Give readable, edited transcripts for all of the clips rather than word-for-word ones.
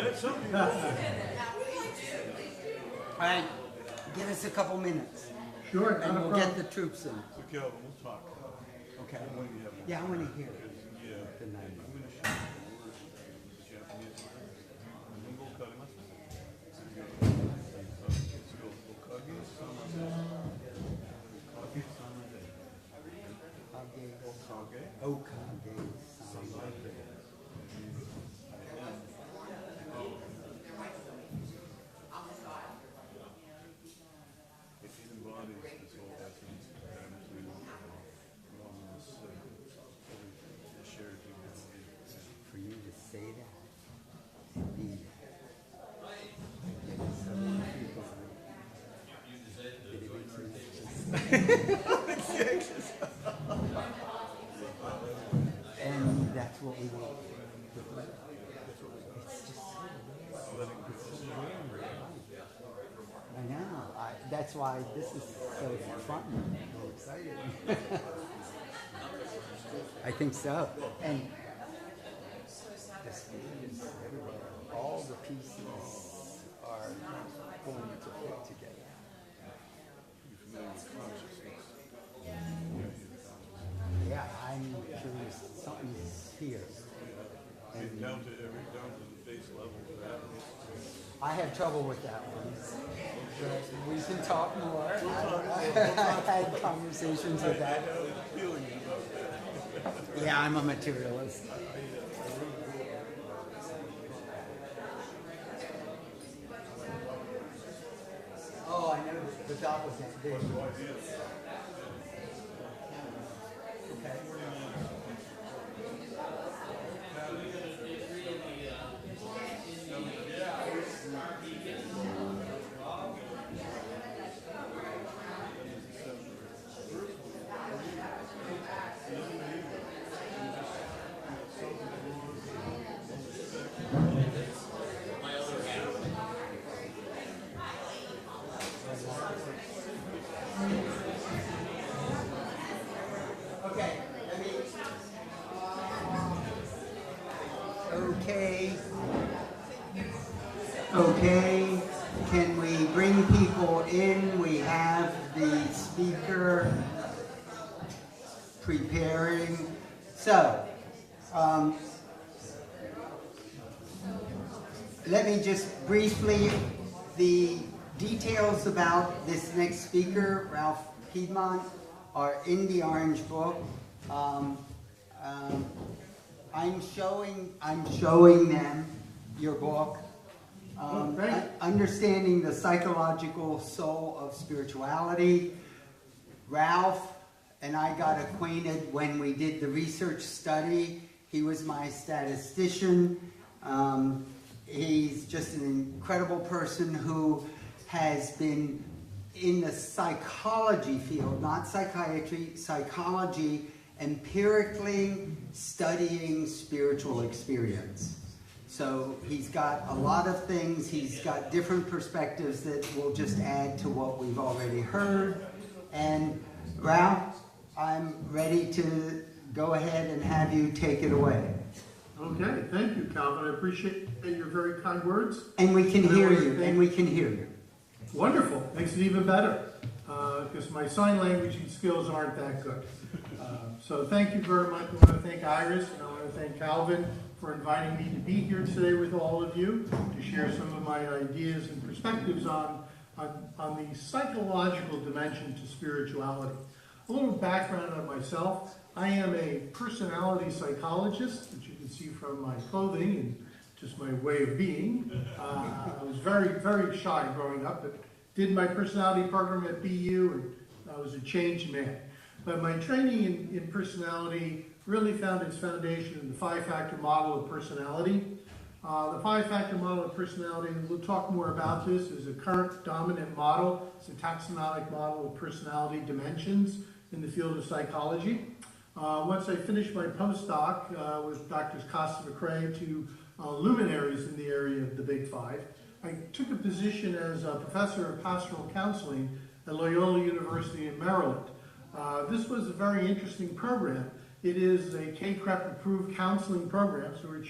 that's something. All right, give us a couple minutes, Sure, and we'll get the troops in. So Calvin, we'll talk. Okay. When you have Yeah, I want to hear it. Yeah. The name. I'm going to show you the Japanese art. And then go cut him. Let's go Okage Samade. Okage Samade. Okage Samade. It embodies this whole essence of gratitude, oneness, the shared humanity. For you to say that, and be that. So many people and that's what we want. It's just I know. That's why this is so fun and so exciting. I think so. And this is everywhere. All the pieces are going to fit together. You're familiar with consciousness. Yeah, I'm curious. Something's here. And Down to the base level of that. I have trouble with that one. But we can talk more. I've had conversations with that. Yeah, I'm a materialist. Oh, I know the dot was that big. Okay. Okay, can we bring people in? We have the speaker preparing. So, let me just briefly, the details about this next speaker, Ralph Piedmont, are in the Orange Book. I'm showing them your book. Understanding the Psychological Soul of Spirituality. Ralph and I got acquainted when we did the research study. He was my statistician. He's just an incredible person who has been in the psychology field, not psychiatry, psychology, empirically studying spiritual experience. So he's got a lot of things, he's got different perspectives that will just add to what we've already heard. And Ralph, I'm ready to go ahead and have you take it away. Okay, thank you, Calvin. I appreciate your very kind words. And we can hear you, and we can hear you. Wonderful, makes it even better, because my sign language skills aren't that good. So thank you very much. I want to thank IRAS, and I want to thank Calvin for inviting me to be here today with all of you to share some of my ideas and perspectives on the psychological dimension to spirituality. A little background on myself. I am a personality psychologist, which you can see from my clothing and just my way of being. I was very, very shy growing up, but did my personality program at BU, and I was a changed man. But my training in personality really found its foundation in the 5-factor model of personality. The 5-factor model of personality, and we'll talk more about this, is a current dominant model. It's a taxonomic model of personality dimensions in the field of psychology. Once I finished my postdoc with Drs. Costa-McCrae, two luminaries in the area of the Big Five, I took a position as a professor of pastoral counseling at Loyola University in Maryland. This was a very interesting program. It is a KCREP approved counseling program, so we're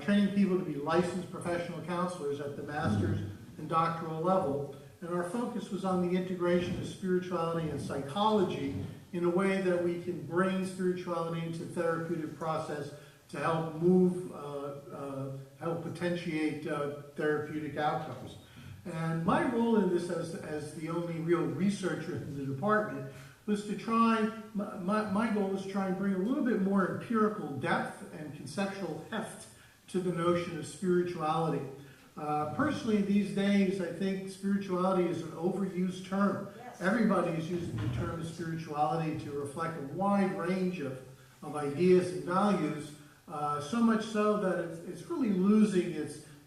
training people to be licensed professional counselors at the master's and doctoral level. And our focus was on the integration of spirituality and psychology in a way that we can bring spirituality into therapeutic process to help help potentiate therapeutic outcomes. And my role in this as the only real researcher in the department was to try, my goal was to try and bring a little bit more empirical depth and conceptual heft to the notion of spirituality. Personally, these days, I think spirituality is an overused term. Everybody is using the term spirituality to reflect a wide range of ideas and values, so much so that it's really losing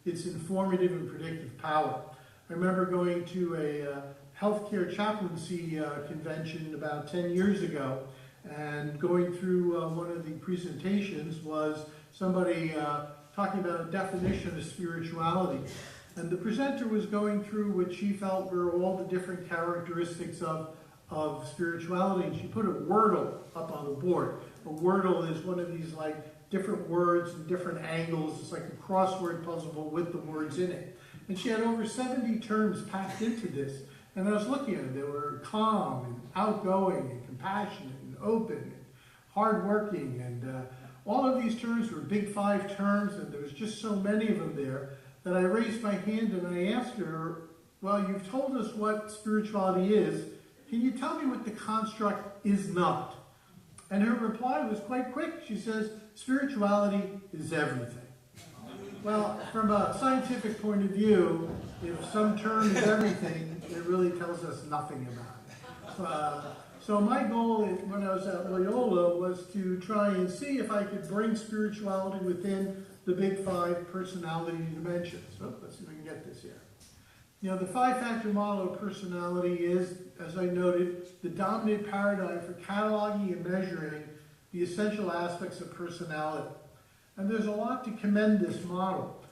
its informative and predictive power. I remember going to a healthcare chaplaincy convention about 10 years ago, and going through one of the presentations was somebody talking about a definition of spirituality. And the presenter was going through what she felt were all the different characteristics of spirituality, and she put a wordle up on the board. A wordle is one of these like different words and different angles. It's like a crossword puzzle but with the words in it. And she had over 70 terms packed into this. And I was looking at it. They were calm and outgoing and compassionate and open and hardworking. And all of these terms were big 5 terms, and there was just so many of them there that I raised my hand and I asked her, well, you've told us what spirituality is. Can you tell me what the construct is not? And her reply was quite quick. She says, spirituality is everything. Well, from a scientific point of view, if some term is everything, it really tells us nothing about it. So my goal when I was at Loyola was to try and see if I could bring spirituality within the big 5 personality dimensions. So let's see if we can get this here. You know, the 5-factor model of personality is, as I noted, the dominant paradigm for cataloging and measuring the essential aspects of personality. And there's a lot to commend this model.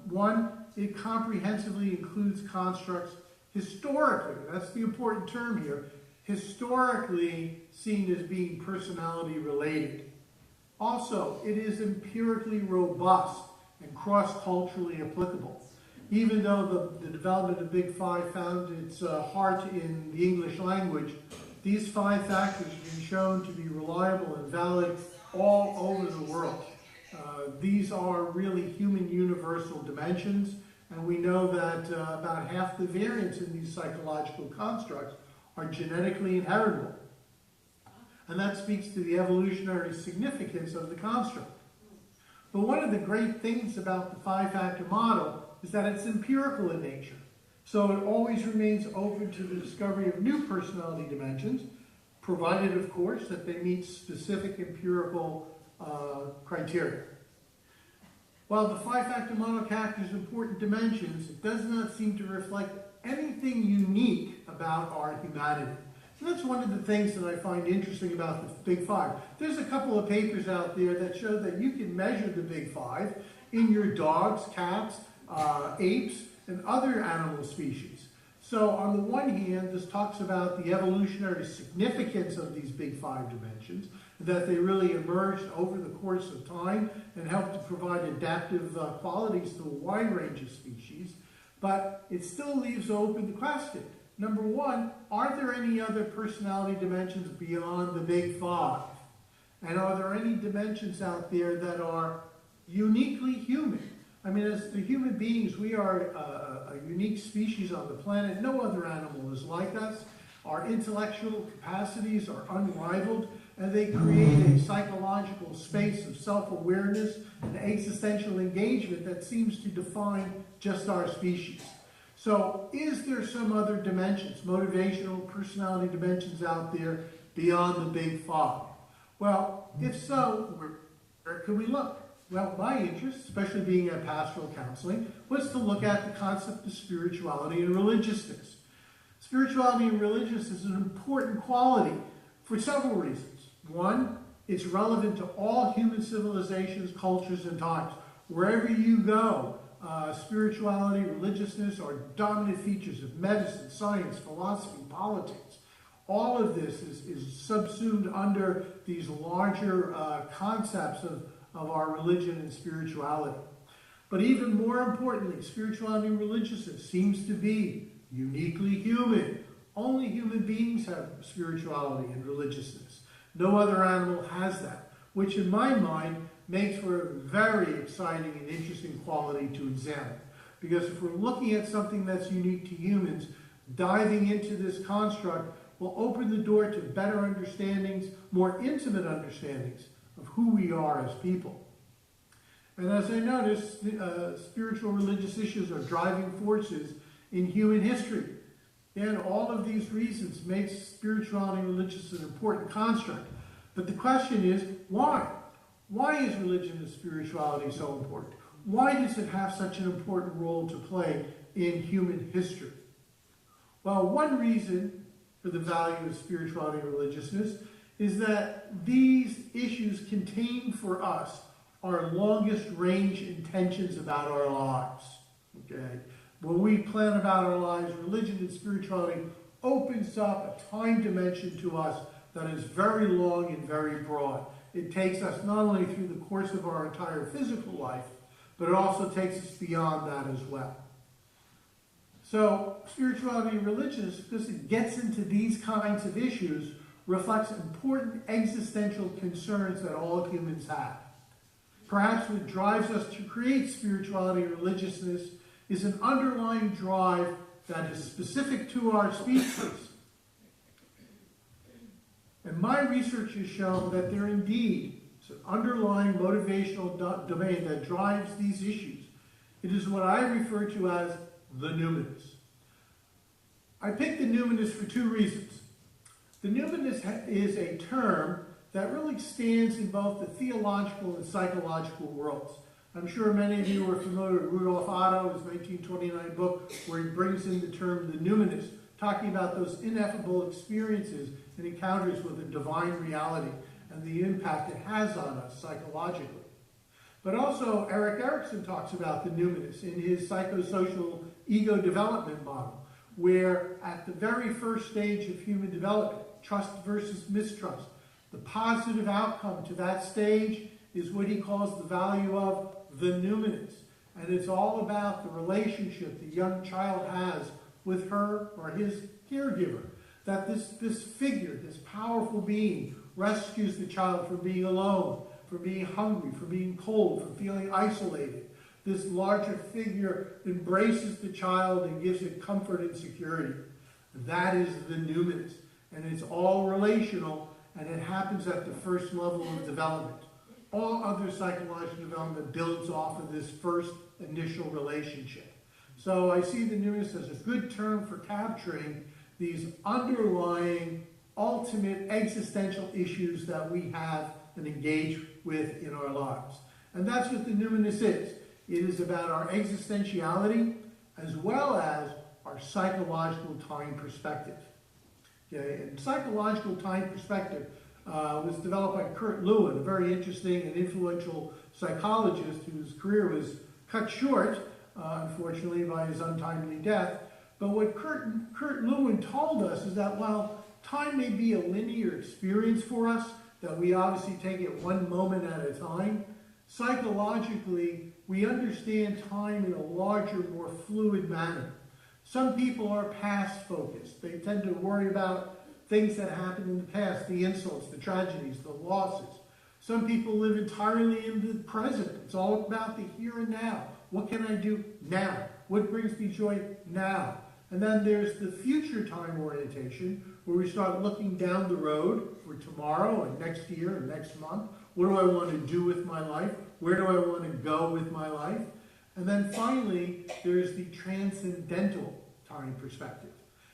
One, it comprehensively includes constructs historically, that's the important term here, historically seen as being personality related. Also, it is empirically robust and cross-culturally applicable. Even though the development of Big 5 found its heart in the English language, these 5 factors have been shown to be reliable and valid all over the world. These are really human universal dimensions, and we know that about half the variants in these psychological constructs are genetically inheritable. And that speaks to the evolutionary significance of the construct. But one of the great things about the 5-factor model is that it's empirical in nature. So it always remains open to the discovery of new personality dimensions, provided, of course, that they meet specific empirical criteria. While the 5-factor model captures important dimensions, it does not seem to reflect anything unique about our humanity. And that's one of the things that I find interesting about the Big 5. There's a couple of papers out there that show that you can measure the Big 5 in your dogs, cats, apes, and other animal species. So on the one hand, this talks about the evolutionary significance of these Big 5 dimensions, that they really emerged over the course of time and helped to provide adaptive qualities to a wide range of species. But it still leaves open the question. Number one, are there any other personality dimensions beyond the Big 5? And are there any dimensions out there that are uniquely human? I mean, as the human beings, we are a unique species on the planet. No other animal is like us. Our intellectual capacities are unrivaled, and they create a psychological space of self-awareness and existential engagement that seems to define just our species. So is there some other dimensions, motivational, personality dimensions out there beyond the Big 5? Well, if so, where can we look? Well, my interest, especially being in pastoral counseling, was to look at the concept of spirituality and religiousness. Spirituality and religiousness is an important quality for several reasons. One, it's relevant to all human civilizations, cultures, and times. Wherever you go, spirituality, religiousness are dominant features of medicine, science, philosophy, politics. All of this is subsumed under these larger concepts of our religion and spirituality. But even more importantly, spirituality and religiousness seems to be uniquely human. Only human beings have spirituality and religiousness. No other animal has that, which in my mind makes for a very exciting and interesting quality to examine. Because if we're looking at something that's unique to humans, diving into this construct will open the door to better understandings, more intimate understandings of who we are as people. And as I noticed, spiritual religious issues are driving forces in human history. And all of these reasons make spirituality and religious an important construct. But the question is, why? Why is religion and spirituality so important? Why does it have such an important role to play in human history? Well, one reason for the value of spirituality and religiousness is that these issues contain for us our longest range intentions about our lives. Okay? When we plan about our lives, religion and spirituality opens up a time dimension to us that is very long and very broad. It takes us not only through the course of our entire physical life, but it also takes us beyond that as well. So spirituality and religion, because it gets into these kinds of issues, reflects important existential concerns that all humans have. Perhaps what drives us to create spirituality and religiousness is an underlying drive that is specific to our species. And my research has shown that there indeed is an underlying motivational domain that drives these issues. It is what I refer to as the numinous. I picked the numinous for two reasons. The numinous is a term that really stands in both the theological and psychological worlds. I'm sure many of you are familiar with Rudolf Otto's 1929 book where he brings in the term the numinous, talking about those ineffable experiences and encounters with a divine reality and the impact it has on us psychologically. But also Erik Erikson talks about the numinous in his psychosocial ego development model, where at the very first stage of human development, trust versus mistrust, the positive outcome to that stage is what he calls the value of the numinous. And it's all about the relationship the young child has with her or his caregiver. That this figure, this powerful being, rescues the child from being alone, from being hungry, from being cold, from feeling isolated. This larger figure embraces the child and gives it comfort and security. That is the numinous. And it's all relational, and it happens at the first level of development. All other psychological development builds off of this first initial relationship. So I see the numinous as a good term for capturing these underlying, ultimate existential issues that we have and engage with in our lives. And that's what the numinous is. It is about our existentiality as well as our psychological time perspective. Okay? And psychological time perspective was developed by Kurt Lewin, a very interesting and influential psychologist whose career was cut short, unfortunately, by his untimely death. But what Kurt Lewin told us is that while time may be a linear experience for us, that we obviously take it one moment at a time, psychologically, we understand time in a larger, more fluid manner. Some people are past-focused. They tend to worry about things that happened in the past, the insults, the tragedies, the losses. Some people live entirely in the present. It's all about the here and now. What can I do now? What brings me joy now? And then there's the future time orientation, where we start looking down the road for tomorrow and next year and next month. What do I want to do with my life? Where do I want to go with my life? And then finally, there's the transcendental time perspective.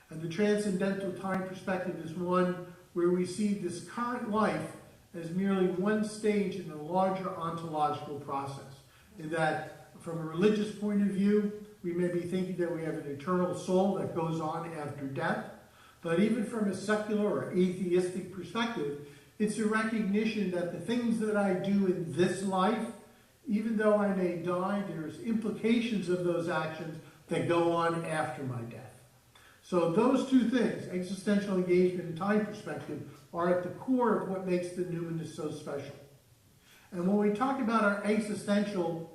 And the transcendental time perspective is one where we see this current life as merely one stage in a larger ontological process. In that, from a religious point of view, we may be thinking that we have an eternal soul that goes on after death. But even from a secular or atheistic perspective, it's a recognition that the things that I do in this life, even though I may die, there's implications of those actions that go on after my death. So those two things, existential engagement and time perspective, are at the core of what makes the numinous so special. And when we talk about our existential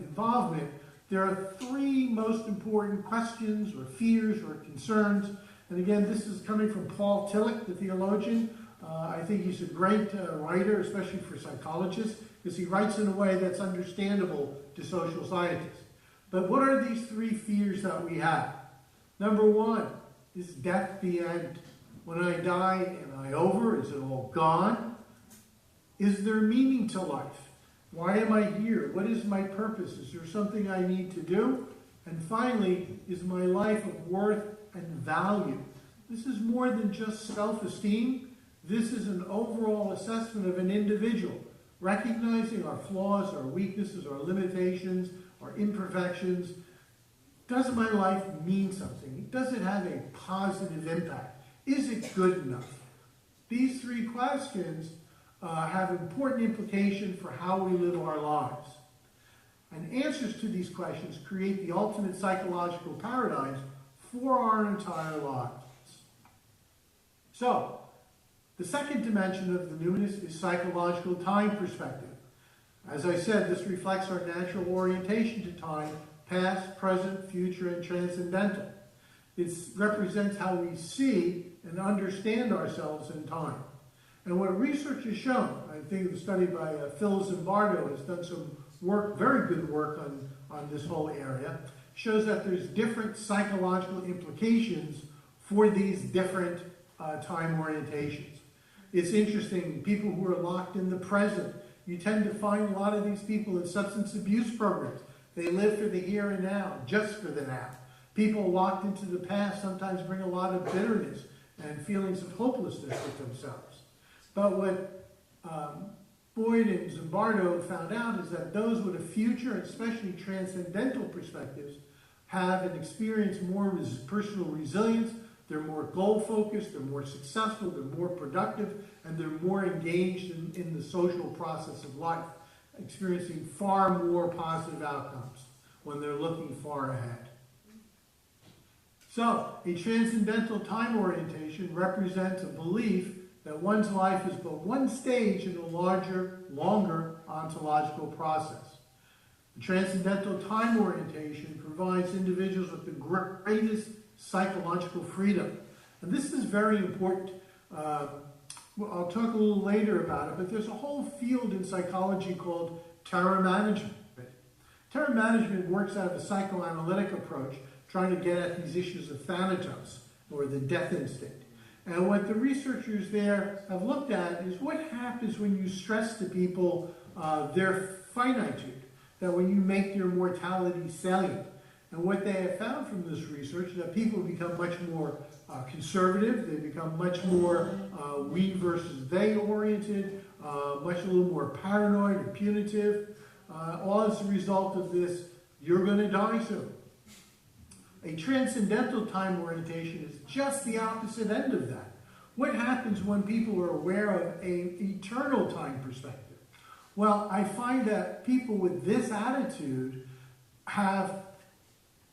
involvement, there are three most important questions or fears or concerns. And again, this is coming from Paul Tillich, the theologian. I think he's a great writer, especially for psychologists, because he writes in a way that's understandable to social scientists. But what are these three fears that we have? Number one, is death the end? When I die, am I over? Is it all gone? Is there meaning to life? Why am I here? What is my purpose? Is there something I need to do? And finally, is my life of worth and value? This is more than just self-esteem. This is an overall assessment of an individual, recognizing our flaws, our weaknesses, our limitations, our imperfections. Does my life mean something? Does it have a positive impact? Is it good enough? These three questions have important implications for how we live our lives. And answers to these questions create the ultimate psychological paradigms for our entire lives. So, the second dimension of the numinous is psychological time perspective. As I said, this reflects our natural orientation to time, past, present, future, and transcendental. It represents how we see and understand ourselves in time. And what research has shown, I think the study by Phil Zimbardo has done some work, very good work on this whole area, shows that there's different psychological implications for these different time orientations. It's interesting, people who are locked in the present, you tend to find a lot of these people in substance abuse programs. They live for the here and now, just for the now. People locked into the past sometimes bring a lot of bitterness and feelings of hopelessness with themselves. But what Boyd and Zimbardo found out is that those with a future, and especially transcendental perspectives, have and experience more personal resilience. They're more goal-focused, they're more successful, they're more productive, and they're more engaged in the social process of life, experiencing far more positive outcomes when they're looking far ahead. So, a transcendental time orientation represents a belief that one's life is but one stage in a larger, longer ontological process. The transcendental time orientation provides individuals with the greatest psychological freedom. And this is very important. I'll talk a little later about it, but there's a whole field in psychology called terror management. Terror management works out of a psychoanalytic approach, trying to get at these issues of thanatos, or the death instinct. And what the researchers there have looked at is what happens when you stress to people their finitude, that when you make their mortality salient. And what they have found from this research is that people become much more conservative, they become much more we versus they oriented, a little more paranoid and punitive, all as a result of this, you're going to die soon. A transcendental time orientation is just the opposite end of that. What happens when people are aware of an eternal time perspective? Well, I find that people with this attitude have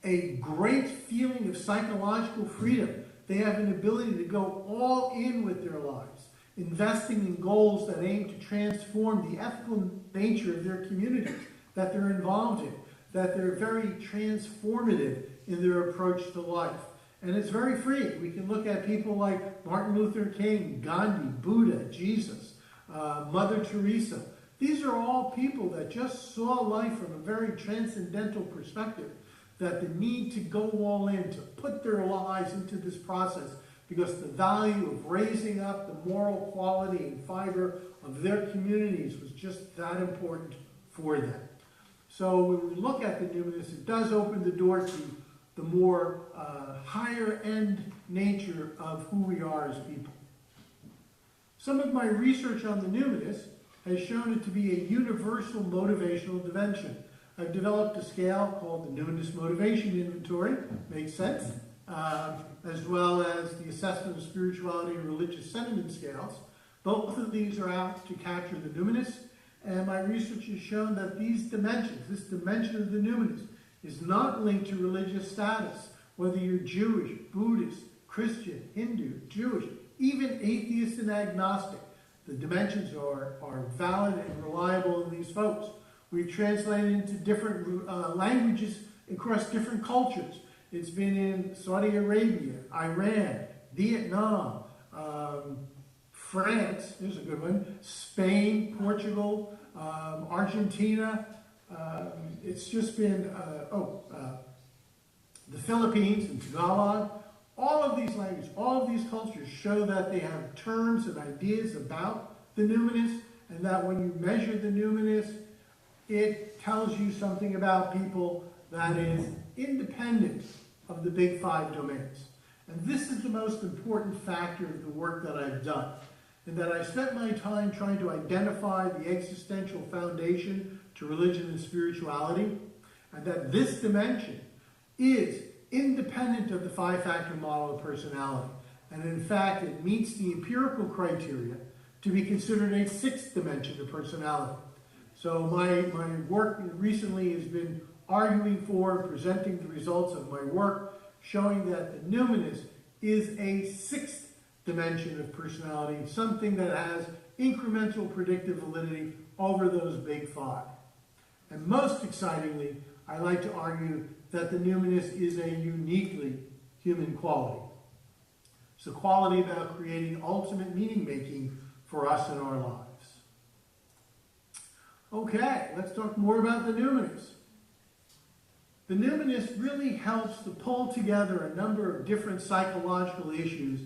a great feeling of psychological freedom. They have an ability to go all in with their lives, investing in goals that aim to transform the ethical nature of their communities that they're involved in, that they're very transformative in their approach to life. And it's very free. We can look at people like Martin Luther King, Gandhi, Buddha, Jesus, Mother Teresa. These are all people that just saw life from a very transcendental perspective, that the need to go all in, to put their lives into this process, because the value of raising up the moral quality and fiber of their communities was just that important for them. So when we look at the numinous, it does open the door to the more higher end nature of who we are as people. Some of my research on the numinous has shown it to be a universal motivational dimension. I've developed a scale called the Numinous Motivation Inventory, makes sense, as well as the Assessment of Spirituality and Religious Sentiment Scales. Both of these are out to capture the numinous, and my research has shown that these dimensions, this dimension of the numinous, is not linked to religious status, whether you're Jewish, Buddhist, Christian, Hindu, Jewish, even atheist and agnostic. The dimensions are valid and reliable in these folks. We've translated into different languages across different cultures. It's been in Saudi Arabia, Iran, Vietnam, France, there's a good one, Spain, Portugal, Argentina. It's just been, the Philippines and Tagalog. All of these languages, all of these cultures show that they have terms and ideas about the numinous, and that when you measure the numinous, it tells you something about people that is independent of the big five domains. And this is the most important factor of the work that I've done, and that I spent my time trying to identify the existential foundation to religion and spirituality, and that this dimension is independent of the five-factor model of personality. And in fact, it meets the empirical criteria to be considered a sixth dimension of personality. So my work recently has been arguing for, presenting the results of my work, showing that the numinous is a sixth dimension of personality, something that has incremental predictive validity over those big five. And most excitingly, I like to argue that the numinous is a uniquely human quality. It's a quality about creating ultimate meaning-making for us in our lives. Okay, let's talk more about the numinous. The numinous really helps to pull together a number of different psychological issues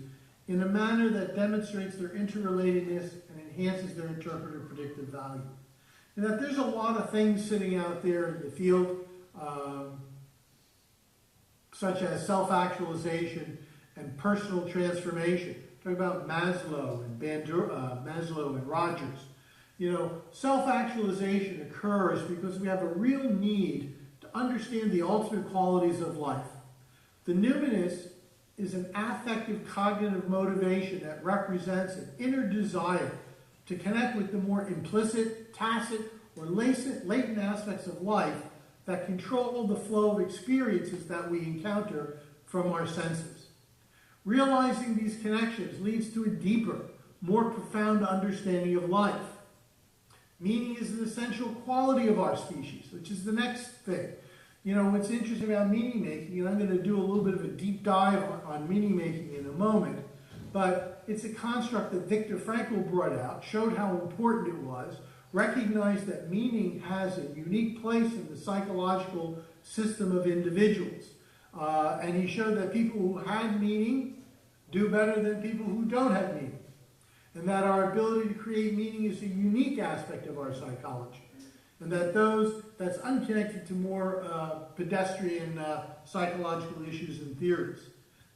in a manner that demonstrates their interrelatedness and enhances their interpretive predictive value. And that there's a lot of things sitting out there in the field, such as self-actualization and personal transformation. Talk about Maslow and Rogers. You know, self-actualization occurs because we have a real need to understand the ultimate qualities of life. The numinous is an affective cognitive motivation that represents an inner desire to connect with the more implicit, tacit, or latent aspects of life that control the flow of experiences that we encounter from our senses. Realizing these connections leads to a deeper, more profound understanding of life. Meaning is an essential quality of our species, which is the next thing. You know, what's interesting about meaning making, and I'm going to do a little bit of a deep dive on meaning making in a moment, but it's a construct that Viktor Frankl brought out, showed how important it was, recognized that meaning has a unique place in the psychological system of individuals. And he showed that people who had meaning do better than people who don't have meaning. And that our ability to create meaning is a unique aspect of our psychology. And that that's unconnected to more pedestrian psychological issues and theories.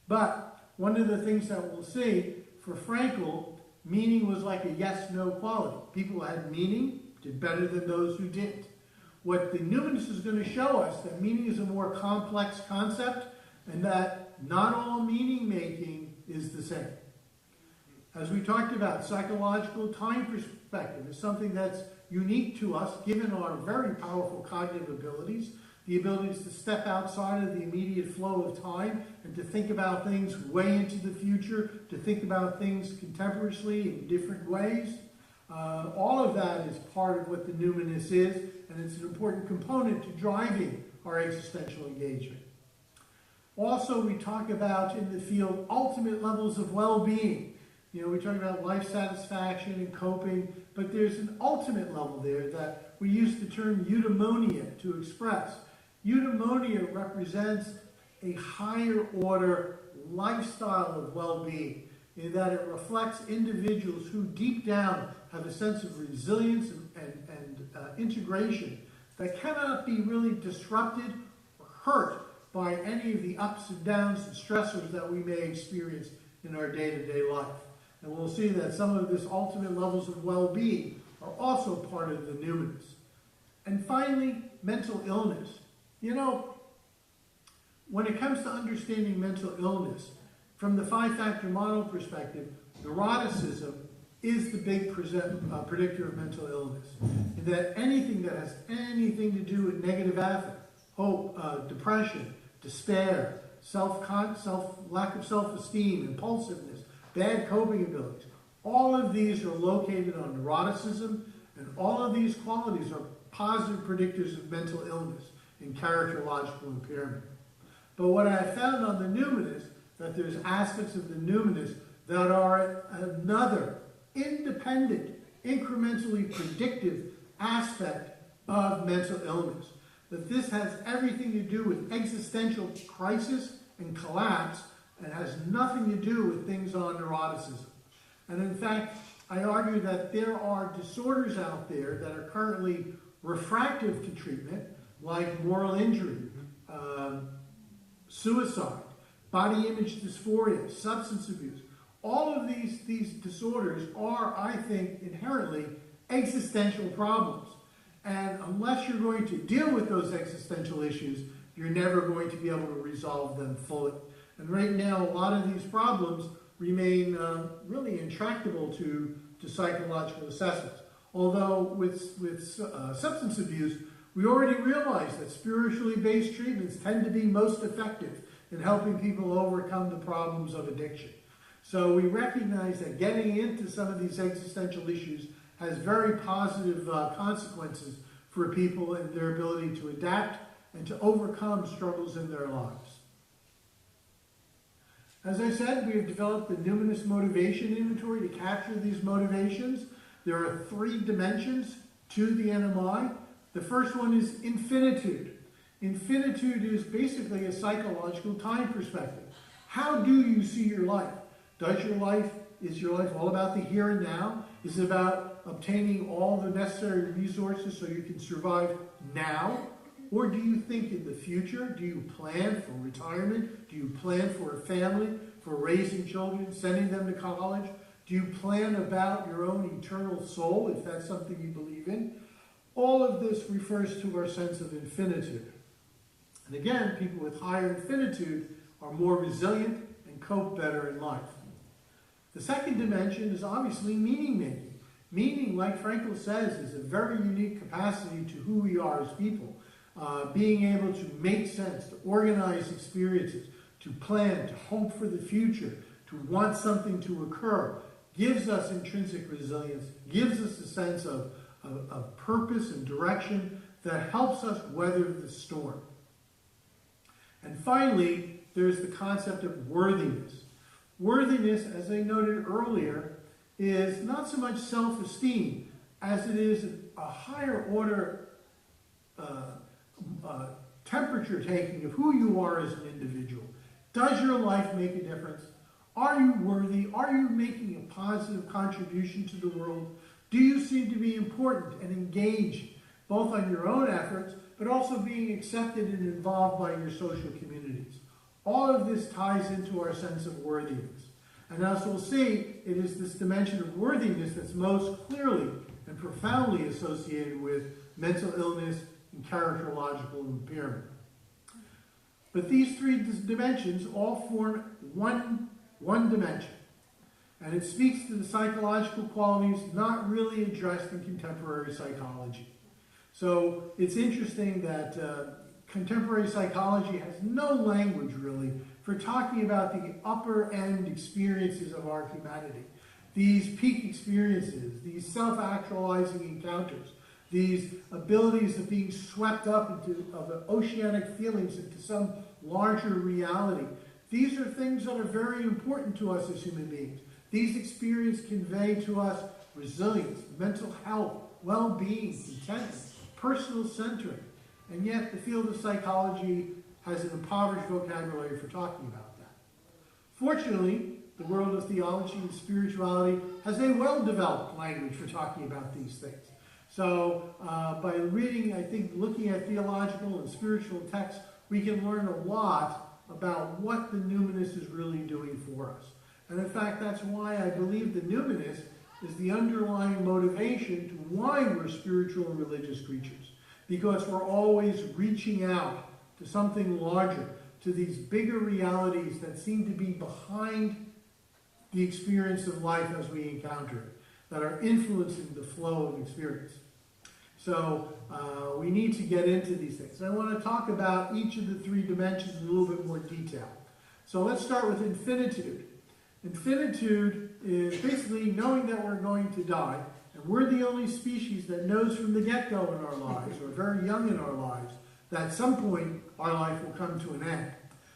But one of the things that we'll see, for Frankl, meaning was like a yes-no quality. People who had meaning did better than those who didn't. What the numinous is going to show us, that meaning is a more complex concept, and that not all meaning making is the same. As we talked about, psychological time perspective is something that's unique to us, given our very powerful cognitive abilities, the abilities to step outside of the immediate flow of time and to think about things way into the future, to think about things contemporaneously in different ways. All of that is part of what the numinous is, and it's an important component to driving our existential engagement. Also, we talk about in the field ultimate levels of well-being. You know, we talk about life satisfaction and coping, but there's an ultimate level there that we use the term eudaimonia to express. Eudaimonia represents a higher order lifestyle of well-being, in that it reflects individuals who deep down have a sense of resilience and integration that cannot be really disrupted or hurt by any of the ups and downs and stressors that we may experience in our day-to-day life. And we'll see that some of this ultimate levels of well-being are also part of the numinous. And finally, mental illness. You know, when it comes to understanding mental illness, from the five-factor model perspective, neuroticism is the big predictor of mental illness. In that anything that has anything to do with negative affect, hope, depression, despair, lack of self-esteem, impulsiveness, bad coping abilities, All of these are located on neuroticism, and all of these qualities are positive predictors of mental illness and characterological impairment. But what I found on the numinous, that there's aspects of the numinous that are another independent, incrementally predictive aspect of mental illness. That this has everything to do with existential crisis and collapse, and has nothing to do with things on neuroticism. And in fact, I argue that there are disorders out there that are currently refractive to treatment, like moral injury, suicide, body image dysphoria, substance abuse. All of these disorders are, I think, inherently existential problems. And unless you're going to deal with those existential issues, you're never going to be able to resolve them fully. And right now, a lot of these problems remain really intractable to psychological assessments. Although with substance abuse, we already realize that spiritually based treatments tend to be most effective in helping people overcome the problems of addiction. So we recognize that getting into some of these existential issues has very positive consequences for people and their ability to adapt and to overcome struggles in their lives. As I said, we have developed the numinous motivation inventory to capture these motivations. There are 3 dimensions to the NMI. The first one is infinitude. Infinitude is basically a psychological time perspective. How do you see your life? Is your life all about the here and now? Is it about obtaining all the necessary resources so you can survive now? Or do you think in the future? Do you plan for retirement? Do you plan for a family, for raising children, sending them to college? Do you plan about your own eternal soul, if that's something you believe in? All of this refers to our sense of infinitude. And again, people with higher infinitude are more resilient and cope better in life. The second dimension is obviously meaning-making. Meaning, like Frankl says, is a very unique capacity to who we are as people. Being able to make sense, to organize experiences, to plan, to hope for the future, to want something to occur, gives us intrinsic resilience, gives us a sense of purpose and direction that helps us weather the storm. And finally, there's the concept of worthiness. Worthiness, as I noted earlier, is not so much self-esteem as it is a higher order temperature taking of who you are as an individual. Does your life make a difference? Are you worthy? Are you making a positive contribution to the world? Do you seem to be important and engaged, both on your own efforts, but also being accepted and involved by your social communities? All of this ties into our sense of worthiness. And as we'll see, it is this dimension of worthiness that's most clearly and profoundly associated with mental illness and characterological impairment. But these 3 dimensions all form one dimension. And it speaks to the psychological qualities not really addressed in contemporary psychology. So it's interesting that contemporary psychology has no language really for talking about the upper end experiences of our humanity. These peak experiences, these self-actualizing encounters, these abilities of being swept up into oceanic feelings into some larger reality. These are things that are very important to us as human beings. These experiences convey to us resilience, mental health, well-being, contentment, personal centering. And yet the field of psychology has an impoverished vocabulary for talking about that. Fortunately, the world of theology and spirituality has a well-developed language for talking about these things. So by reading, I think, looking at theological and spiritual texts, we can learn a lot about what the numinous is really doing for us. And in fact, that's why I believe the numinous is the underlying motivation to why we're spiritual and religious creatures. Because we're always reaching out to something larger, to these bigger realities that seem to be behind the experience of life as we encounter it, that are influencing the flow of experience. So we need to get into these things. I want to talk about each of the 3 dimensions in a little bit more detail. So let's start with infinitude. Infinitude is basically knowing that we're going to die, and we're the only species that knows from the get-go in our lives, or very young in our lives, that at some point our life will come to an end.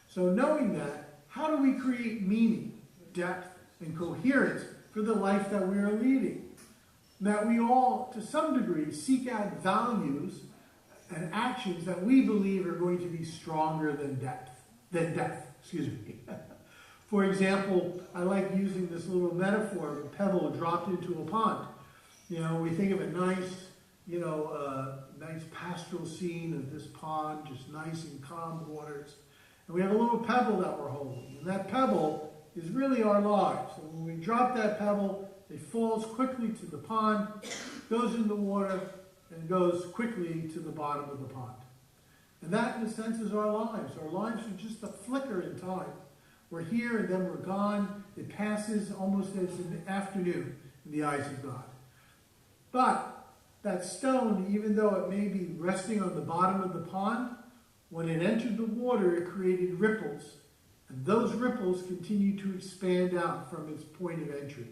So knowing that, how do we create meaning, depth, and coherence for the life that we are leading? That we all, to some degree, seek out values and actions that we believe are going to be stronger than death. For example, I like using this little metaphor of a pebble dropped into a pond. You know, we think of a nice, nice pastoral scene of this pond, just nice and calm waters. And we have a little pebble that we're holding. And that pebble is really our lives. And when we drop that pebble, it falls quickly to the pond, goes in the water, and goes quickly to the bottom of the pond. And that, in a sense, is our lives. Our lives are just a flicker in time. We're here and then we're gone. It passes almost as an afternoon in the eyes of God. But that stone, even though it may be resting on the bottom of the pond, when it entered the water, it created ripples. And those ripples continue to expand out from its point of entry.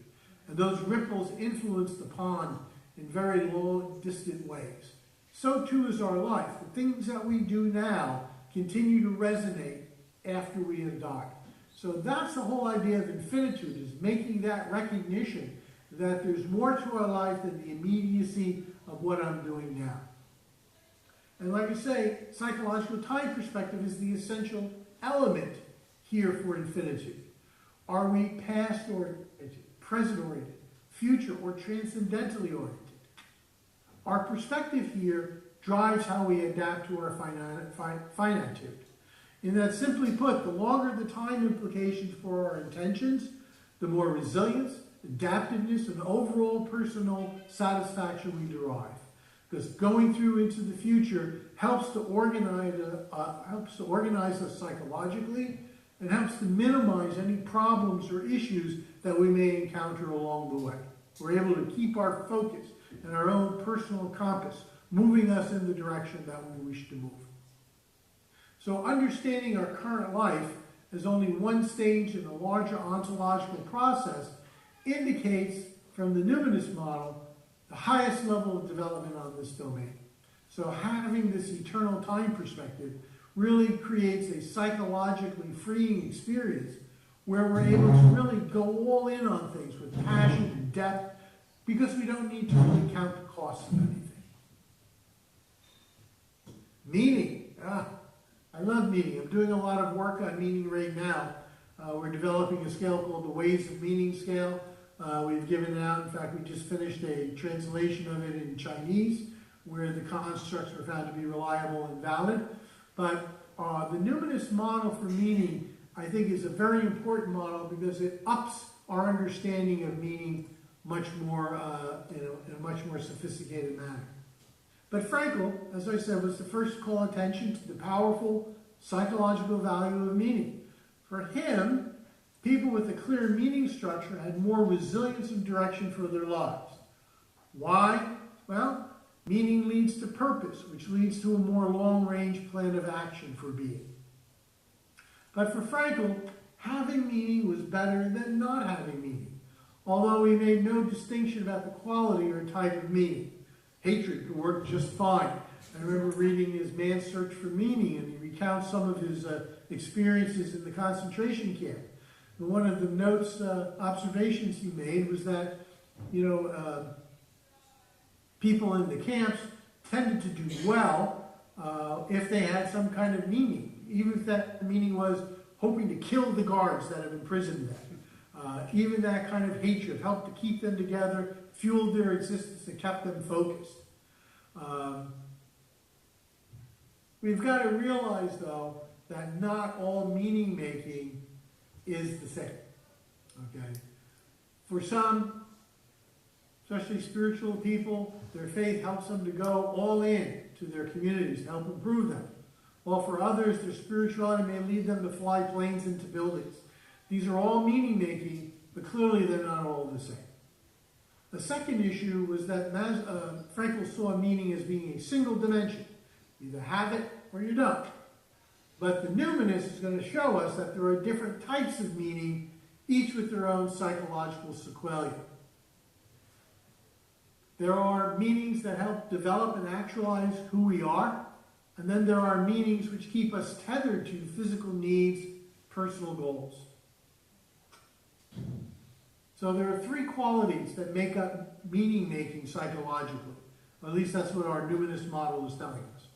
And those ripples influence the pond in very long, distant ways. So too is our life. The things that we do now continue to resonate after we have died. So that's the whole idea of infinitude, is making that recognition that there's more to our life than the immediacy of what I'm doing now. And like I say, psychological time perspective is the essential element here for infinitude. Are we past oriented, present oriented, future or transcendentally oriented? Our perspective here drives how we adapt to our finitude. In that, simply put, the longer the time implications for our intentions, the more resilience, adaptiveness, and overall personal satisfaction we derive. Because going through into the future helps to organize us psychologically, and helps to minimize any problems or issues that we may encounter along the way. We're able to keep our focus and our own personal compass moving us in the direction that we wish to move. So understanding our current life as only one stage in a larger ontological process indicates, from the numinous model, the highest level of development on this domain. So having this eternal time perspective really creates a psychologically freeing experience where we're able to really go all in on things with passion and depth, because we don't need to really count the costs of anything. Meaning. I love meaning. I'm doing a lot of work on meaning right now. We're developing a scale called the Waves of Meaning scale. We've given it out. In fact, we just finished a translation of it in Chinese, where the constructs were found to be reliable and valid. But the numinous model for meaning, I think, is a very important model because it ups our understanding of meaning much more in a much more sophisticated manner. But Frankl, as I said, was the first to call attention to the powerful psychological value of meaning. For him, people with a clear meaning structure had more resilience and direction for their lives. Why? Well, meaning leads to purpose, which leads to a more long-range plan of action for being. But for Frankl, having meaning was better than not having meaning, although he made no distinction about the quality or type of meaning. Hatred could work just fine. I remember reading his Man's Search for Meaning, and he recounts some of his experiences in the concentration camp. And one of the notes, observations he made was that, people in the camps tended to do well if they had some kind of meaning, even if that meaning was hoping to kill the guards that had imprisoned them. Even that kind of hatred helped to keep them together, fueled their existence, and kept them focused. We've got to realize, though, that not all meaning making is the same. Okay? For some, especially spiritual people, their faith helps them to go all in to their communities to help improve them. While for others, their spirituality may lead them to fly planes into buildings. These are all meaning making, but clearly they're not all the same. The second issue was that Frankl saw meaning as being a single dimension. You either have it or you don't. But the numinous is going to show us that there are different types of meaning each with their own psychological sequelae. There are meanings that help develop and actualize who we are, and then there are meanings which keep us tethered to physical needs, personal goals. So there are three qualities that make up meaning-making psychologically. Or at least that's what our numinous model is telling us.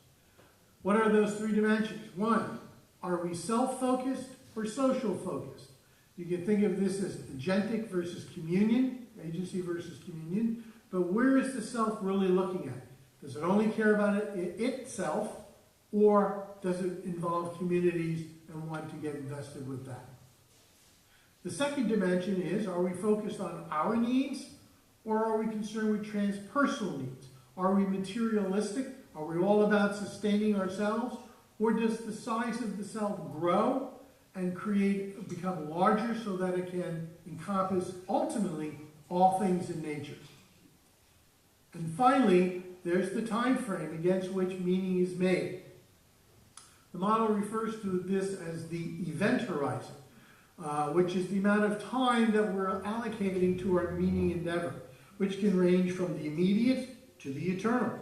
What are those three dimensions? One, are we self-focused or social-focused? You can think of this as agentic versus communion, agency versus communion. But where is the self really looking at? Does it only care about itself, or does it involve communities and want to get invested with that? The second dimension is, are we focused on our needs, or are we concerned with transpersonal needs? Are we materialistic? Are we all about sustaining ourselves? Or does the size of the self grow and become larger so that it can encompass, ultimately, all things in nature? And finally, there's the time frame against which meaning is made. The model refers to this as the event horizon, which is the amount of time that we're allocating to our meaning endeavor, which can range from the immediate to the eternal.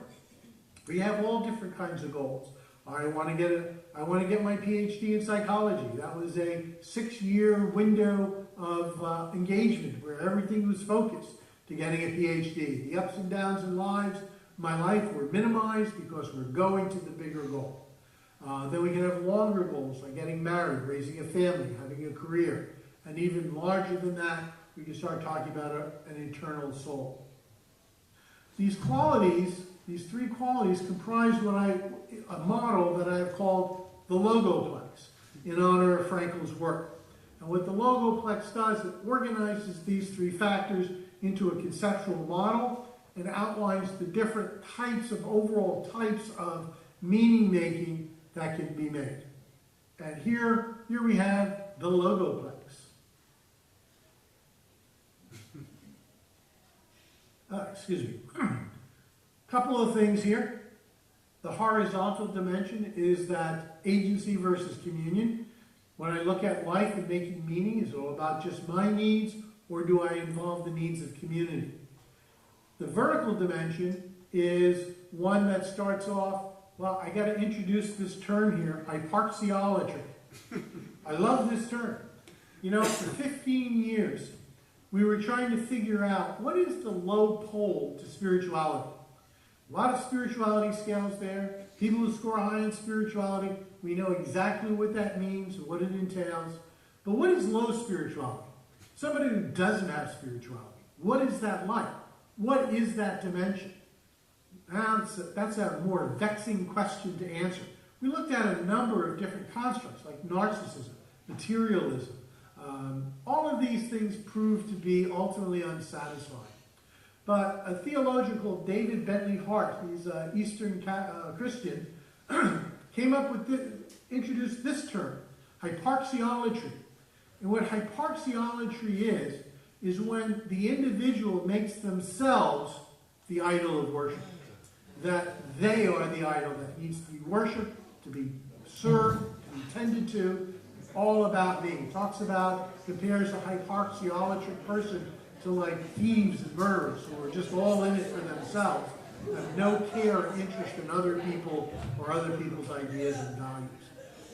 We have all different kinds of goals. I want to get my PhD in psychology. That was a 6-year window of engagement where everything was focused to getting a PhD. The ups and downs in my life were minimized because we're going to the bigger goal. Then we can have longer goals like getting married, raising a family, having a career. And even larger than that, we can start talking about an eternal soul. These three qualities comprise a model that I have called the logoplex in honor of Frankl's work. And what the logoplex does, it organizes these three factors into a conceptual model and outlines the different overall types of meaning making that can be made. And here we have the logoplex. Excuse me. Couple of things here. The horizontal dimension is that agency versus communion. When I look at life and making meaning, is it all about just my needs, or do I involve the needs of community? The vertical dimension is one that starts off, well, I got to introduce this term here, hyparxiolatry. I love this term. You know, for 15 years, we were trying to figure out what is the low pole to spirituality. A lot of spirituality scales there. People who score high in spirituality, we know exactly what that means and what it entails. But what is low spirituality? Somebody who doesn't have spirituality. What is that like? What is that dimension? Now, that's a more vexing question to answer. We looked at a number of different constructs, like narcissism, materialism. All of these things proved to be ultimately unsatisfying. But a theological, David Bentley Hart, he's an Eastern Christian, came up with introduced this term, hyparxiolatry. And what hyparxiolatry is when the individual makes themselves the idol of worship. That they are the idol that needs to be worshipped, to be served, to be tended to. It's all about me. He compares a hyparxiolatric person to like thieves and murderers who are just all in it for themselves, have no care or interest in other people or other people's ideas and values.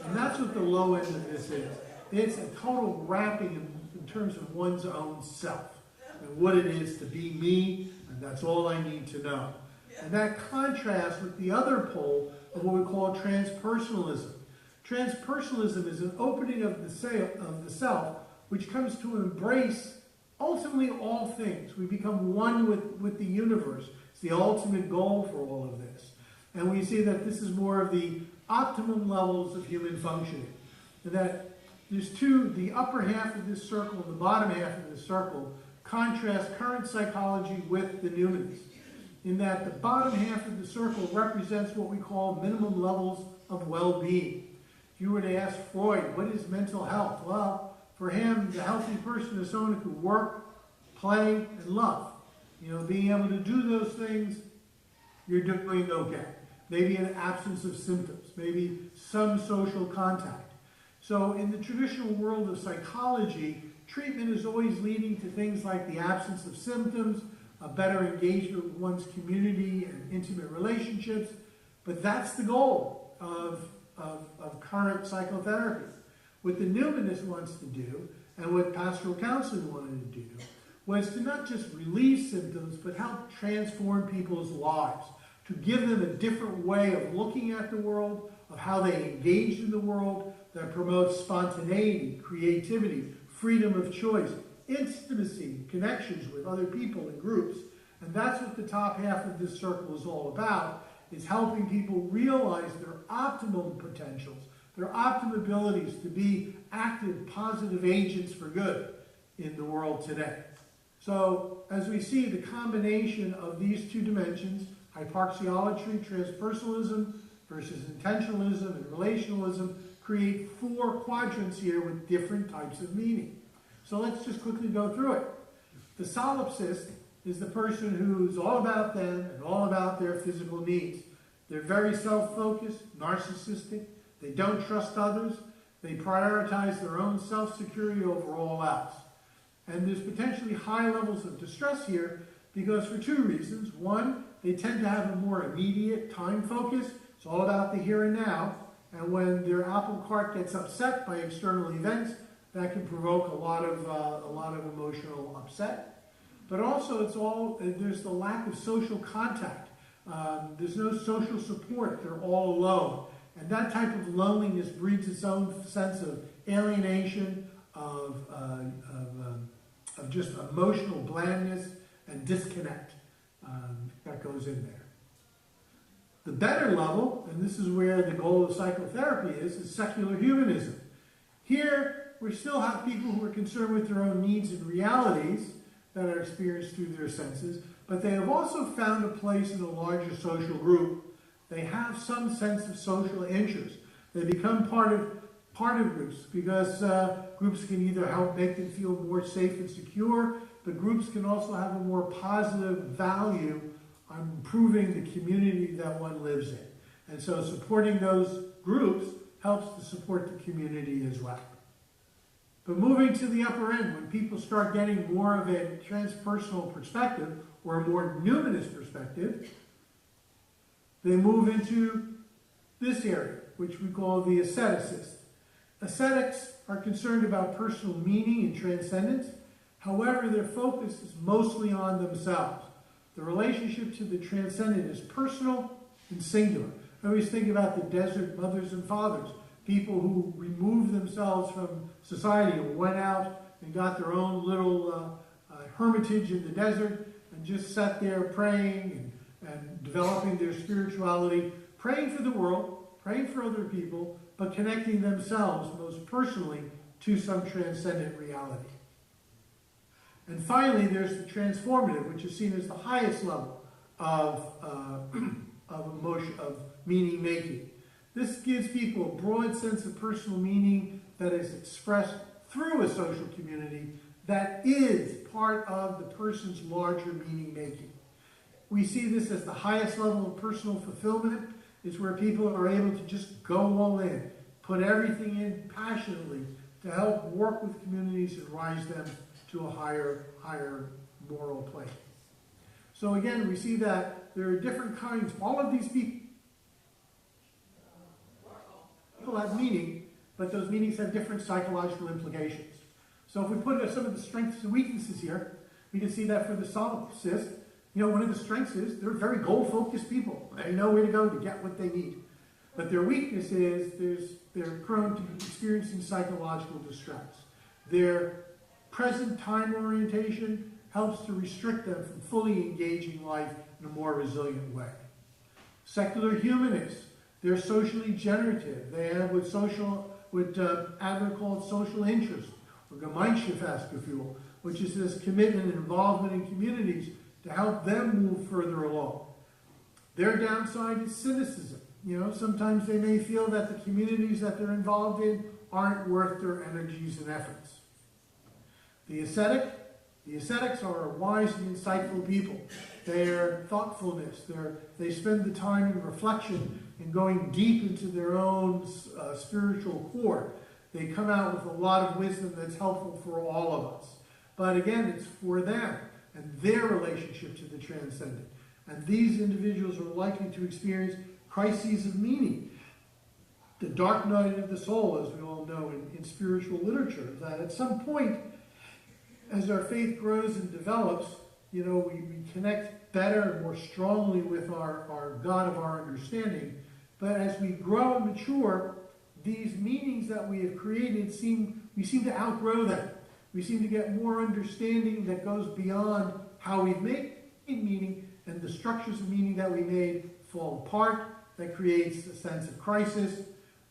And that's what the low end of this is. It's a total wrapping in terms of one's own self and what it is to be me, and that's all I need to know. And that contrasts with the other pole of what we call transpersonalism. Transpersonalism is an opening of the self which comes to embrace ultimately all things. We become one with the universe. It's the ultimate goal for all of this. And we see that this is more of the optimum levels of human functioning. And that there's the upper half of this circle and the bottom half of this circle contrast current psychology with the numinous. In that the bottom half of the circle represents what we call minimum levels of well-being. If you were to ask Freud, what is mental health? Well, for him, the healthy person is someone who can work, play, and love. You know, being able to do those things, you're doing okay. Maybe an absence of symptoms, maybe some social contact. So in the traditional world of psychology, treatment is always leading to things like the absence of symptoms, a better engagement with one's community and intimate relationships, but that's the goal of current psychotherapy. What the Numinist wants to do, and what pastoral counseling wanted to do, was to not just relieve symptoms, but help transform people's lives, to give them a different way of looking at the world, of how they engage in the world, that promotes spontaneity, creativity, freedom of choice, intimacy, connections with other people and groups. And that's what the top half of this circle is all about, is helping people realize their optimum potentials, their optimum abilities to be active, positive agents for good in the world today. So, as we see, the combination of these two dimensions, hyparxiolatry, transpersonalism, versus intentionalism and relationalism, create 4 quadrants here with different types of meaning. So let's just quickly go through it. The solipsist is the person who's all about them and all about their physical needs. They're very self-focused, narcissistic, they don't trust others, they prioritize their own self-security over all else. And there's potentially high levels of distress here because for 2 reasons. One, they tend to have a more immediate time focus. It's all about the here and now. And when their apple cart gets upset by external events, that can provoke a lot of emotional upset. But also, there's the lack of social contact. There's no social support. They're all alone. And that type of loneliness breeds its own sense of alienation, of just emotional blandness and disconnect that goes in there. The better level, and this is where the goal of psychotherapy is secular humanism. Here, we still have people who are concerned with their own needs and realities that are experienced through their senses, but they have also found a place in a larger social group. They have some sense of social interest. They become part of groups because groups can either help make them feel more safe and secure, but groups can also have a more positive value on improving the community that one lives in. And so supporting those groups helps to support the community as well. But moving to the upper end, when people start getting more of a transpersonal perspective or a more numinist perspective, they move into this area, which we call the asceticist. Ascetics are concerned about personal meaning and transcendence. However, their focus is mostly on themselves. The relationship to the transcendent is personal and singular. I always think about the desert mothers and fathers, people who removed themselves from society and went out and got their own little hermitage in the desert and just sat there praying and developing their spirituality, praying for the world, praying for other people, but connecting themselves most personally to some transcendent reality. And finally, there's the transformative, which is seen as the highest level of emotion, of meaning making. This gives people a broad sense of personal meaning that is expressed through a social community that is part of the person's larger meaning making. We see this as the highest level of personal fulfillment, is where people are able to just go all in, put everything in passionately to help work with communities and rise them to a higher moral plane. So again, we see that there are different kinds. All of these people have meaning, but those meanings have different psychological implications. So if we put some of the strengths and weaknesses here, we can see that for the solipsist, one of the strengths is they're very goal-focused people. They know where to go to get what they need. But their weakness is they're prone to experiencing psychological distress. Their present time orientation helps to restrict them from fully engaging life in a more resilient way. Secular humanists, they're socially generative. They have what Adler called social interest, or Gemeinschaftsgefühl, which is this commitment and involvement in communities to help them move further along. Their downside is cynicism. Sometimes they may feel that the communities that they're involved in aren't worth their energies and efforts. The ascetics are wise and insightful people. Their thoughtfulness, they spend the time in reflection and going deep into their own spiritual core. They come out with a lot of wisdom that's helpful for all of us. But again, it's for them and their relationship to the transcendent. And these individuals are likely to experience crises of meaning. The dark night of the soul, as we all know in spiritual literature, that at some point, as our faith grows and develops, we connect better and more strongly with our God of our understanding. But as we grow and mature, these meanings that we have created we seem to outgrow them. We seem to get more understanding that goes beyond how we've made meaning, and the structures of meaning that we made fall apart. That creates a sense of crisis.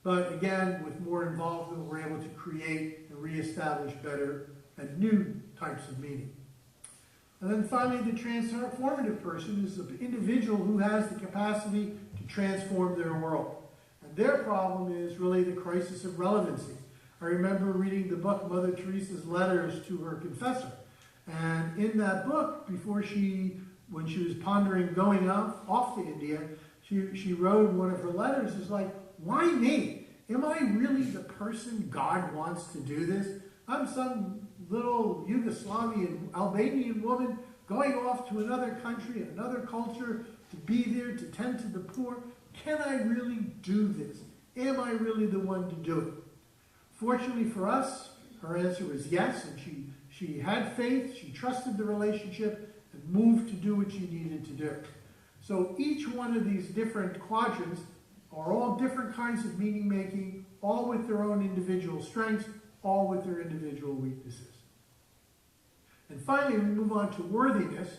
But again, with more involvement, we're able to create and reestablish better and new types of meaning. And then finally, the transformative person is the individual who has the capacity to transform their world. And their problem is really the crisis of relevancy. I remember reading the book Mother Teresa's Letters to Her Confessor. And in that book, when she was pondering going off to India, she wrote in one of her letters, is like, why me? Am I really the person God wants to do this? I'm some little Yugoslavian, Albanian woman going off to another country, another culture, to be there, to tend to the poor. Can I really do this? Am I really the one to do it? Fortunately for us, her answer was yes, and she had faith, she trusted the relationship, and moved to do what she needed to do. So each one of these different quadrants are all different kinds of meaning making, all with their own individual strengths, all with their individual weaknesses. And finally, we move on to worthiness.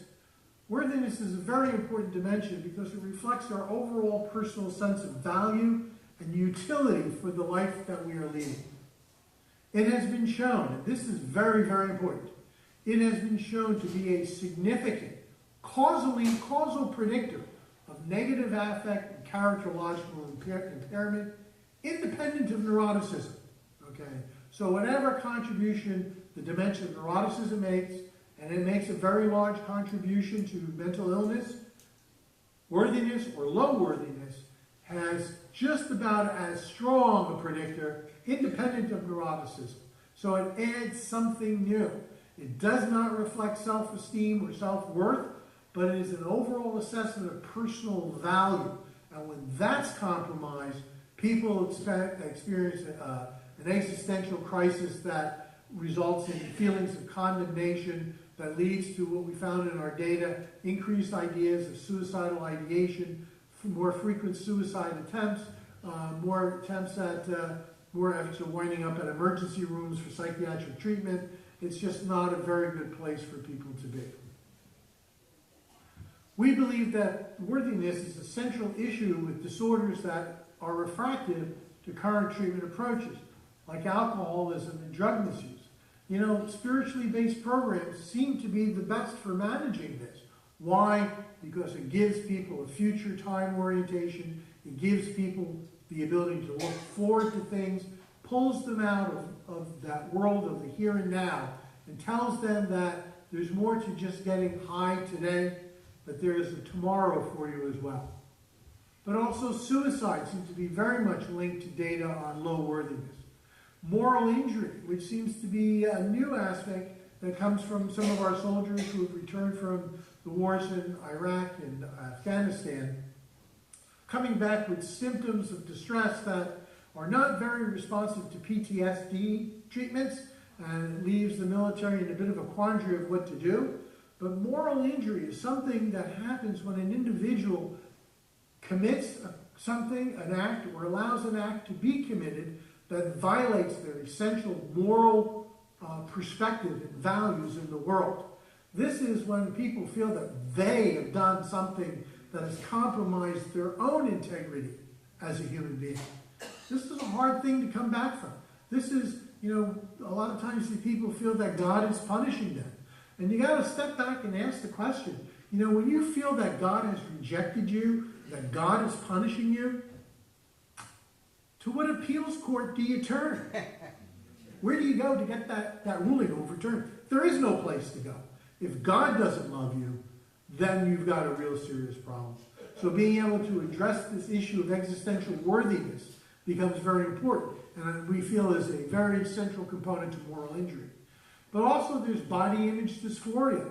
Worthiness is a very important dimension because it reflects our overall personal sense of value and utility for the life that we are leading. It has been shown, and this is very, very important, it has been shown to be a significant causal predictor of negative affect and characterological impairment, independent of neuroticism. Okay? So whatever contribution the dimension of neuroticism makes, and it makes a very large contribution to mental illness, worthiness or low worthiness has just about as strong a predictor, independent of neuroticism. So it adds something new. It does not reflect self-esteem or self-worth, but it is an overall assessment of personal value. And when that's compromised, people experience an existential crisis that results in feelings of condemnation that leads to what we found in our data, increased ideas of suicidal ideation, more frequent suicide attempts, more efforts of winding up at emergency rooms for psychiatric treatment. It's just not a very good place for people to be. We believe that worthiness is a central issue with disorders that are refractive to current treatment approaches, like alcoholism and drug misuse. Spiritually based programs seem to be the best for managing this. Why? Because it gives people a future time orientation. It gives people the ability to look forward to things, pulls them out of that world of the here and now, and tells them that there's more to just getting high today, but there is a tomorrow for you as well. But also suicide seems to be very much linked to data on low worthiness. Moral injury, which seems to be a new aspect that comes from some of our soldiers who have returned from the wars in Iraq and Afghanistan, coming back with symptoms of distress that are not very responsive to PTSD treatments, and it leaves the military in a bit of a quandary of what to do. But moral injury is something that happens when an individual commits something, an act, or allows an act to be committed that violates their essential moral perspective and values in the world. This is when people feel that they have done something that has compromised their own integrity as a human being. This is a hard thing to come back from. This is, a lot of times people feel that God is punishing them. And you got to step back and ask the question, when you feel that God has rejected you, that God is punishing you, to what appeals court do you turn? Where do you go to get that ruling overturned? There is no place to go. If God doesn't love you, then you've got a real serious problem. So being able to address this issue of existential worthiness becomes very important, and we feel is a very central component to moral injury. But also there's body image dysphoria.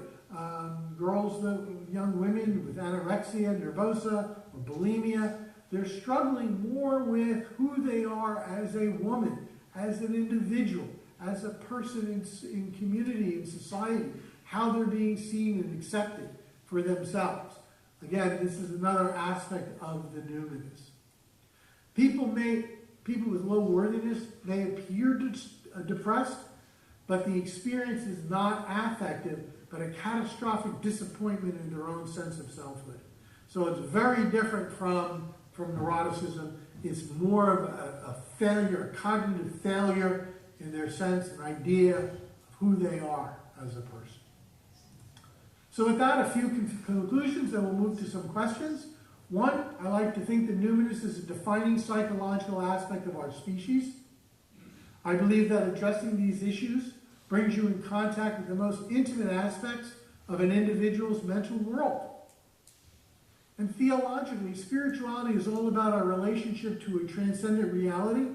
Girls, young women with anorexia nervosa or bulimia, they're struggling more with who they are as a woman, as an individual, as a person in community, in society, how they're being seen and accepted for themselves. Again, this is another aspect of the numinous. People with low worthiness may appear depressed, but the experience is not affective, but a catastrophic disappointment in their own sense of selfhood. So it's very different from neuroticism. It's more of a failure, a cognitive failure in their sense and idea of who they are as a person. So with that, a few conclusions, then we'll move to some questions. One, I like to think that numinous is a defining psychological aspect of our species. I believe that addressing these issues brings you in contact with the most intimate aspects of an individual's mental world. And theologically, spirituality is all about our relationship to a transcendent reality.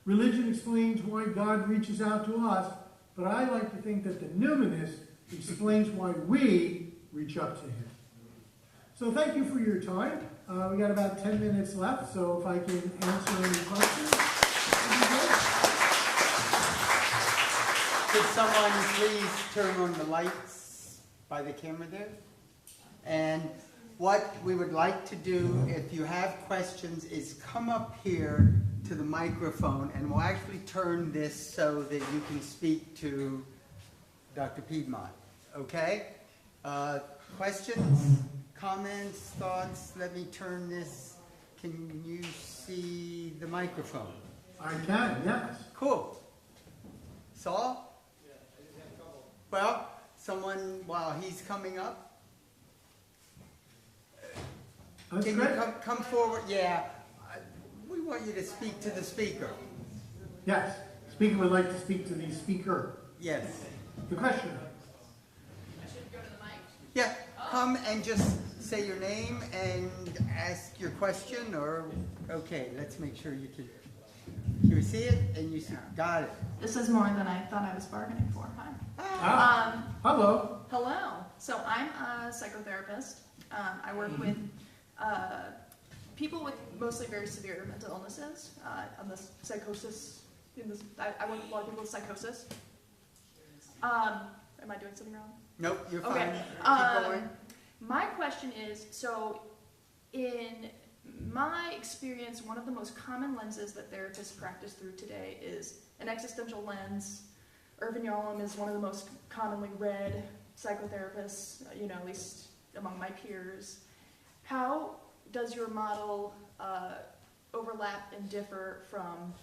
Religion explains why God reaches out to us, but I like to think that the numinous explains why we reach up to him. So thank you for your time. We got about 10 minutes left, so if I can answer any questions. Could someone please turn on the lights by the camera there? And what we would like to do, if you have questions, is come up here to the microphone, and we'll actually turn this so that you can speak to Dr. Piedmont. Okay? Questions, comments, thoughts? Let me turn this. Can you see the microphone? I can, yes. Cool. Saul? Well, someone, while he's coming up, That's can great. you come forward? Yeah. We want you to speak to the speaker. Yes. Speaker would like to speak to the speaker. Yes. The questioner. Yeah. Come and just say your name and ask your question, or, okay, let's make sure you can. You see it and you see, got it. This is more than I thought I was bargaining for. Hi. Hello. Hello. So I'm a psychotherapist. I work with people with mostly very severe mental illnesses. On the psychosis, I work with a lot of people with psychosis. Am I doing something wrong? Nope, you're fine. Okay. Keep going. My question is, so in my experience, one of the most common lenses that therapists practice through today is an existential lens. Irvin Yalom is one of the most commonly read psychotherapists, at least among my peers. How does your model overlap and differ from,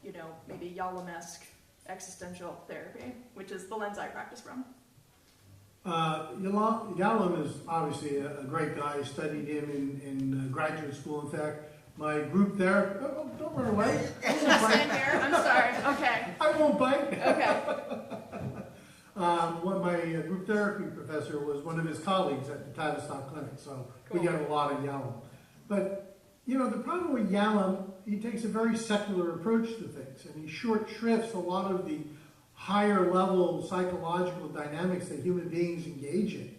maybe Yalom-esque existential therapy, which is the lens I practice from? Yalom is obviously a great guy. I studied him in graduate school. In fact, my group there, don't run away. Should I stand here? I'm sorry. Okay. I won't bite. Okay. My group therapy professor was one of his colleagues at the Tavistock Clinic, so Cool. we got a lot of Yalom. But, the problem with Yalom, he takes a very secular approach to things, and he short shrifts a lot of the higher level psychological dynamics that human beings engage in.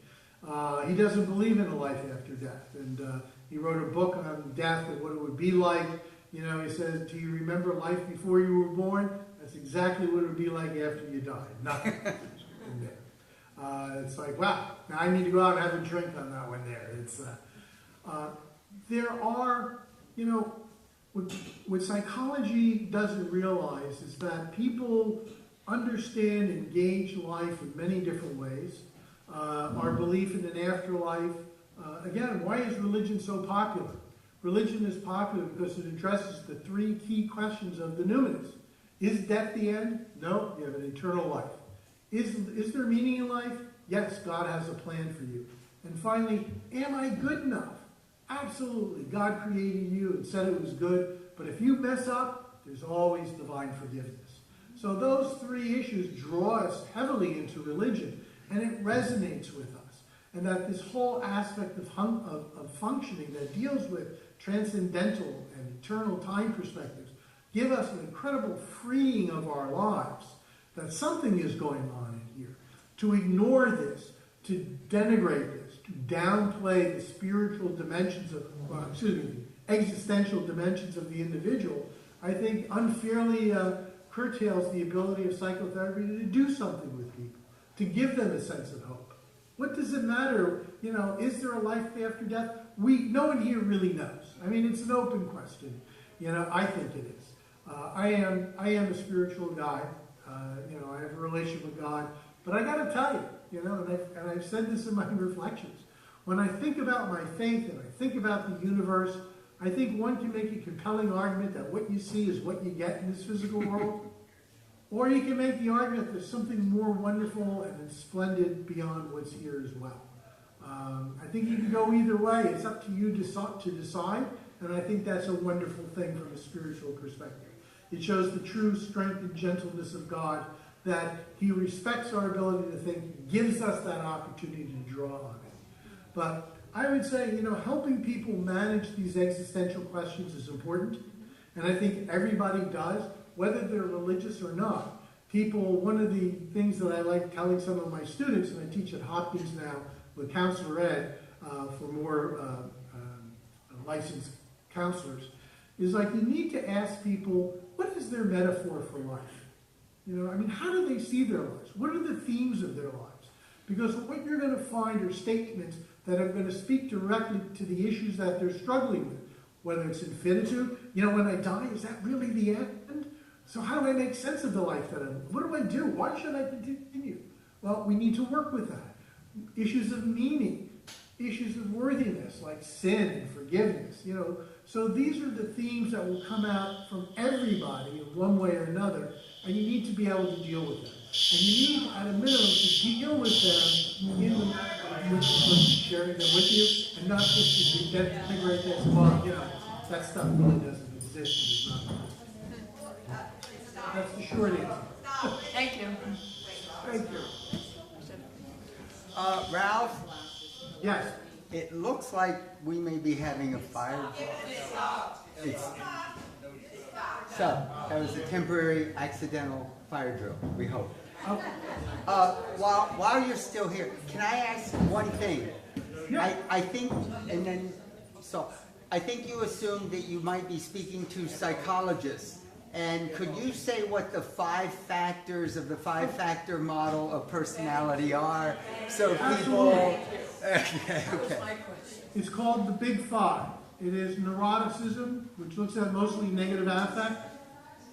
He doesn't believe in a life after death, and he wrote a book on death and what it would be like. He says, do you remember life before you were born? That's exactly what it would be like after you died. Nothing. In there. It's like, wow, now I need to go out and have a drink on that one there. It's, there are, what psychology doesn't realize is that people understand and gauge life in many different ways. Our belief in an afterlife. Again, why is religion so popular? Religion is popular because it addresses the three key questions of the numinous. Is death the end? No, you have an eternal life. Is there meaning in life? Yes, God has a plan for you. And finally, am I good enough? Absolutely. God created you and said it was good, but if you mess up, there's always divine forgiveness. So those three issues draw us heavily into religion, and it resonates with us. And that this whole aspect of functioning that deals with transcendental and eternal time perspectives give us an incredible freeing of our lives, that something is going on in here. To ignore this, to denigrate this, to downplay the spiritual dimensions of, existential dimensions of the individual, I think unfairly curtails the ability of psychotherapy to do something with people, to give them a sense of hope. What does it matter? You know, is there a life after death? No one here really knows. I mean, it's an open question. You know, I think it is. I am a spiritual guy. You know, I have a relationship with God. But I got to tell you, you know, and I've said this in my reflections, when I think about my faith and I think about the universe, I think one can make a compelling argument that what you see is what you get in this physical world. Or you can make the argument there's something more wonderful and splendid beyond what's here as well. I think you can go either way. It's up to you to decide, and I think that's a wonderful thing from a spiritual perspective. It shows the true strength and gentleness of God, that He respects our ability to think, gives us that opportunity to draw on it. But I would say, you know, helping people manage these existential questions is important, and I think everybody does, whether they're religious or not. One of the things that I like telling some of my students, and I teach at Hopkins now with counselor ed for more licensed counselors, is like you need to ask people, what is their metaphor for life? You know, I mean, how do they see their lives? What are the themes of their lives? Because what you're going to find are statements that are going to speak directly to the issues that they're struggling with, whether it's infinitude. You know, when I die, is that really the end? So how do I make sense of the life that what do I do? Why should I continue? Well, we need to work with that. Issues of meaning, issues of worthiness, like sin and forgiveness, you know. So these are the themes that will come out from everybody in one way or another, and you need to be able to deal with them. And you need, at a minimum, to deal with them with sharing them with you, and not just to denigrate this, well, you know, that stuff really doesn't exist. And it's not. That's the short answer. Thank you. Thank you. Ralph, Yes. it looks like we may be having a fire drill. So, that was a temporary accidental fire drill, we hope. While you're still here, can I ask one thing? Yeah. I think, I think you assumed that you might be speaking to psychologists. And could you say what the 5 factors of the 5-factor model of personality are? So people... Okay. It's called the Big 5. It is neuroticism, which looks at mostly negative affect.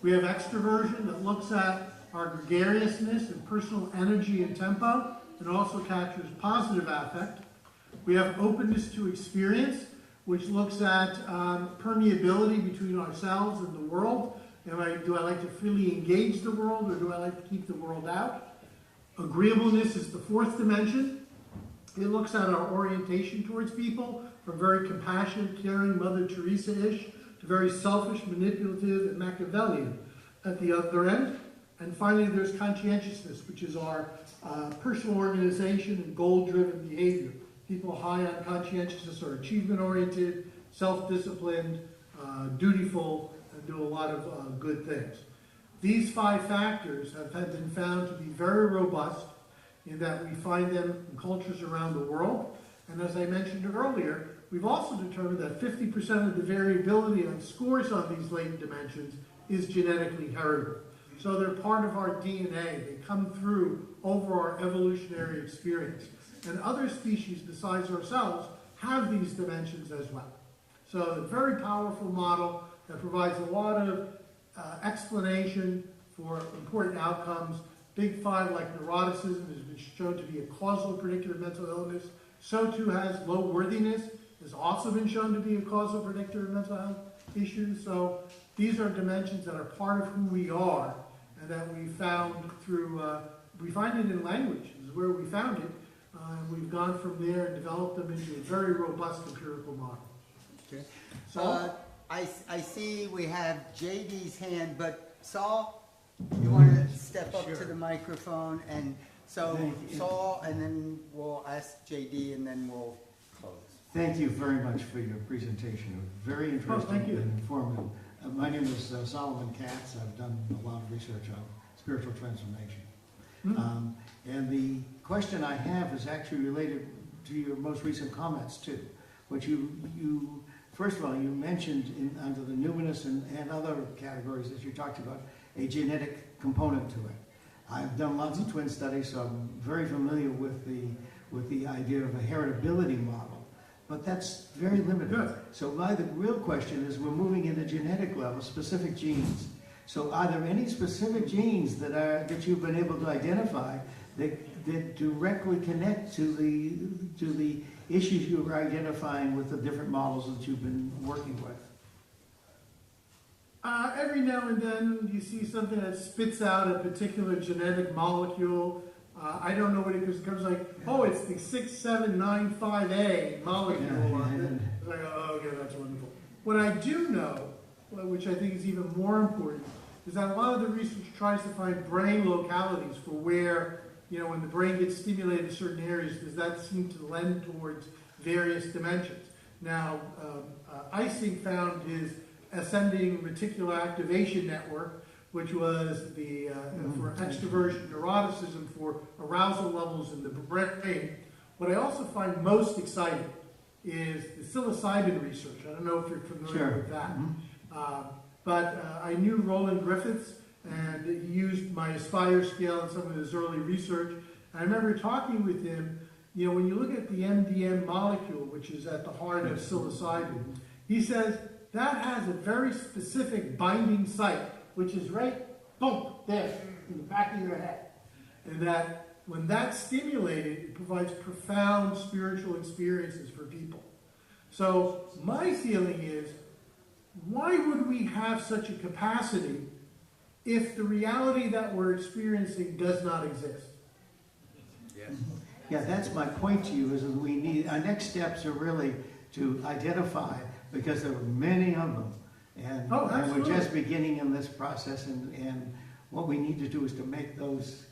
We have extroversion that looks at our gregariousness and personal energy and tempo. It also captures positive affect. We have openness to experience, which looks at permeability between ourselves and the world. Do I like to freely engage the world, or do I like to keep the world out? Agreeableness is the 4th dimension. It looks at our orientation towards people, from very compassionate, caring, Mother Teresa-ish, to very selfish, manipulative, and Machiavellian at the other end. And finally, there's conscientiousness, which is our personal organization and goal-driven behavior. People high on conscientiousness are achievement-oriented, self-disciplined, dutiful, and do a lot of good things. These 5 factors have been found to be very robust in that we find them in cultures around the world. And as I mentioned earlier, we've also determined that 50% of the variability on scores on these latent dimensions is genetically heritable. So they're part of our DNA. They come through over our evolutionary experience. And other species besides ourselves have these dimensions as well. So a very powerful model that provides a lot of explanation for important outcomes. Big 5, like neuroticism, has been shown to be a causal predictor of mental illness. So too has low worthiness, has also been shown to be a causal predictor of mental health issues. So these are dimensions that are part of who we are, and that we found through, we find it in language, is where we found it. We've gone from there and developed them into a very robust empirical model. Okay. So, I see we have JD's hand, but Saul, you want to step up to the microphone? And so Saul, and then we'll ask JD, and then we'll close. Thank you very much for your presentation. Very interesting thank you. and informative. My name is Solomon Katz. I've done a lot of research on spiritual transformation. And the question I have is actually related to your most recent comments too. Which you first of all, you mentioned under the numinous and other categories that you talked about, a genetic component to it. I've done lots of twin studies, so I'm very familiar with the idea of a heritability model. But that's very limited. Good. So the real question is, we're moving into genetic level, specific genes. So are there any specific genes that you've been able to identify that directly connect to the issues you were identifying with the different models that you've been working with? Every now and then you see something that spits out a particular genetic molecule. I don't know what it is. It comes like, oh, it's the 6795A molecule. It's like, oh, okay, that's wonderful. What I do know, which I think is even more important, is that a lot of the research tries to find brain localities for where, when the brain gets stimulated in certain areas, does that seem to lend towards various dimensions. Now, Ising found his ascending reticular activation network, which was the for extroversion, neuroticism, for arousal levels in the brain. What I also find most exciting is the psilocybin research. I don't know if you're familiar with that. But I knew Roland Griffiths, and he used my Aspire scale in some of his early research. I remember talking with him, when you look at the MDM molecule, which is at the heart of psilocybin, he says that has a very specific binding site, which is right, boom, there, in the back of your head. And that when that's stimulated, it provides profound spiritual experiences for people. So my feeling is, why would we have such a capacity if the reality that we're experiencing does not exist? Yes. Yeah, that's my point to you, is that we need, our next steps are really to identify, because there are many of them. And we're just beginning in this process, and what we need to do is to make those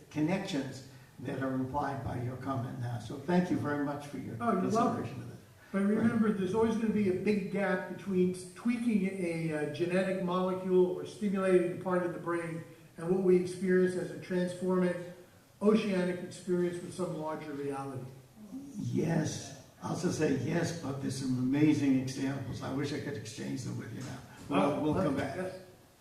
connections that are implied by your comment now. So thank you very much for your consideration of that. But remember, there's always going to be a big gap between tweaking a genetic molecule or stimulating a part of the brain and what we experience as a transformative oceanic experience with some larger reality. Yes, I'll just say yes, but there's some amazing examples. I wish I could exchange them with you now. We'll come back. Yes.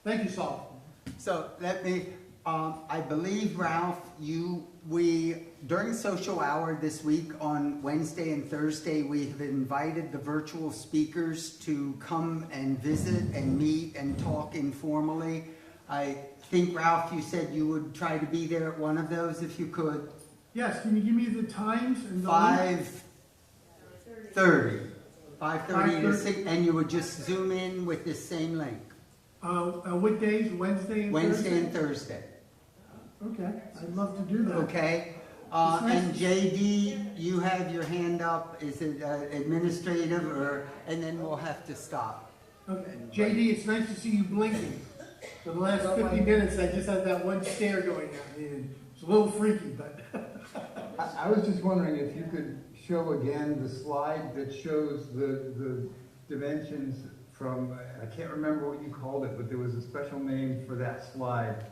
Thank you, Saul. So let me, I believe, Ralph, during social hour this week on Wednesday and Thursday, we have invited the virtual speakers to come and visit and meet and talk informally. I think, Ralph, you said you would try to be there at one of those if you could. Yes, can you give me the times? And the 5:30. 5:30 to 6, and you would just zoom in with this same link. What days? Wednesday and Thursday? Wednesday and Thursday. Okay, I'd love to do that. Okay. And JD, you have your hand up. Is it administrative, and then we'll have to stop. Okay. JD, it's nice to see you blinking. For the last 50 minutes, I just had that one stare going at me, and it's a little freaky, but... I was just wondering if you could show again the slide that shows the dimensions from, I can't remember what you called it, but there was a special name for that slide.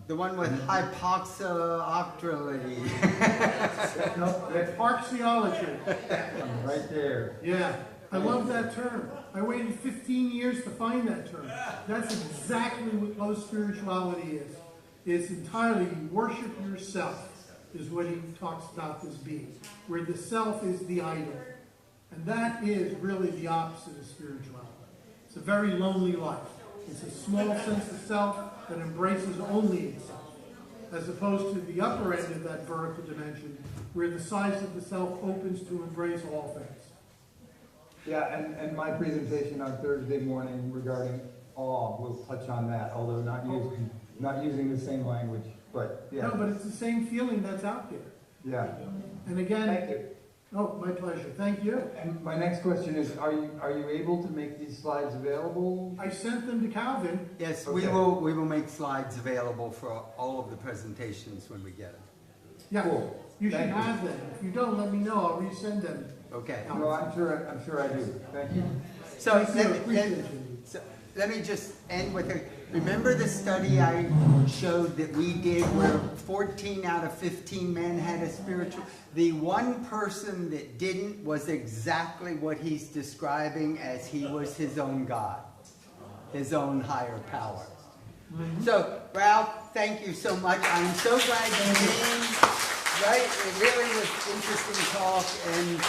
The one with hypoxyoctrality. No, that's Parxiology. right there. Yeah, I love that term. I waited 15 years to find that term. That's exactly what low spirituality is. It's entirely you worship yourself, is what he talks about this being, where the self is the idol. And that is really the opposite of spirituality. It's a very lonely life. It's a small sense of self that embraces only itself, as opposed to the upper end of that vertical dimension, where the size of the self opens to embrace all things. Yeah, and my presentation on Thursday morning regarding awe will touch on that, although not using the same language. But yeah. No, but it's the same feeling that's out there. Yeah. And again, Thank you. oh, my pleasure. Thank you. And my next question is, are you able to make these slides available? I sent them to Calvin. Yes, Okay. we will make slides available for all of the presentations when we get them. Yeah, Cool. you should Thank you. have them. If you don't, let me know. I'll resend them. Okay. No, I'm sure I do. Thank you. So Thank you. let Appreciate you. So let me just end with a, remember the study I showed that we did where 14 out of 15 men had a spiritual, the one person that didn't was exactly what he's describing as he was his own God, his own higher power. So Ralph, thank you so much. I'm so glad you came. Right? It really was interesting talk, and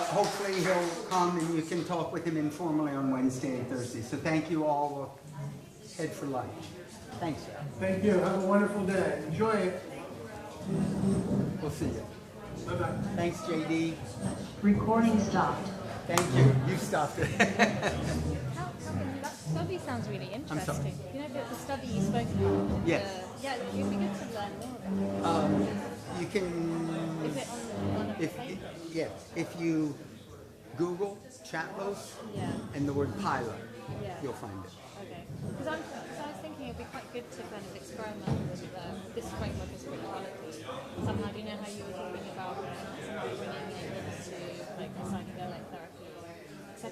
hopefully he'll come and you can talk with him informally on Wednesday and Thursday. So thank you all. We'll head for lunch. Thanks, Ralph. Thank you. Have a wonderful day. Enjoy it. We'll see you. Bye-bye. Thanks, JD. Recording stopped. Thank you. You stopped it. That study sounds really I'm sorry. interesting. You know the study you spoke about? Yes. Yeah, it'd be good to learn more about You can, it. Is it on the page? if you Google Chatlos Yeah, and the word pilot, yeah. you'll find it. Okay. Because I was thinking it'd be quite good to kind of experiment with this framework of spirituality. Somehow, you know how you were talking about somebody bringing it into like psychedelic therapy, etc.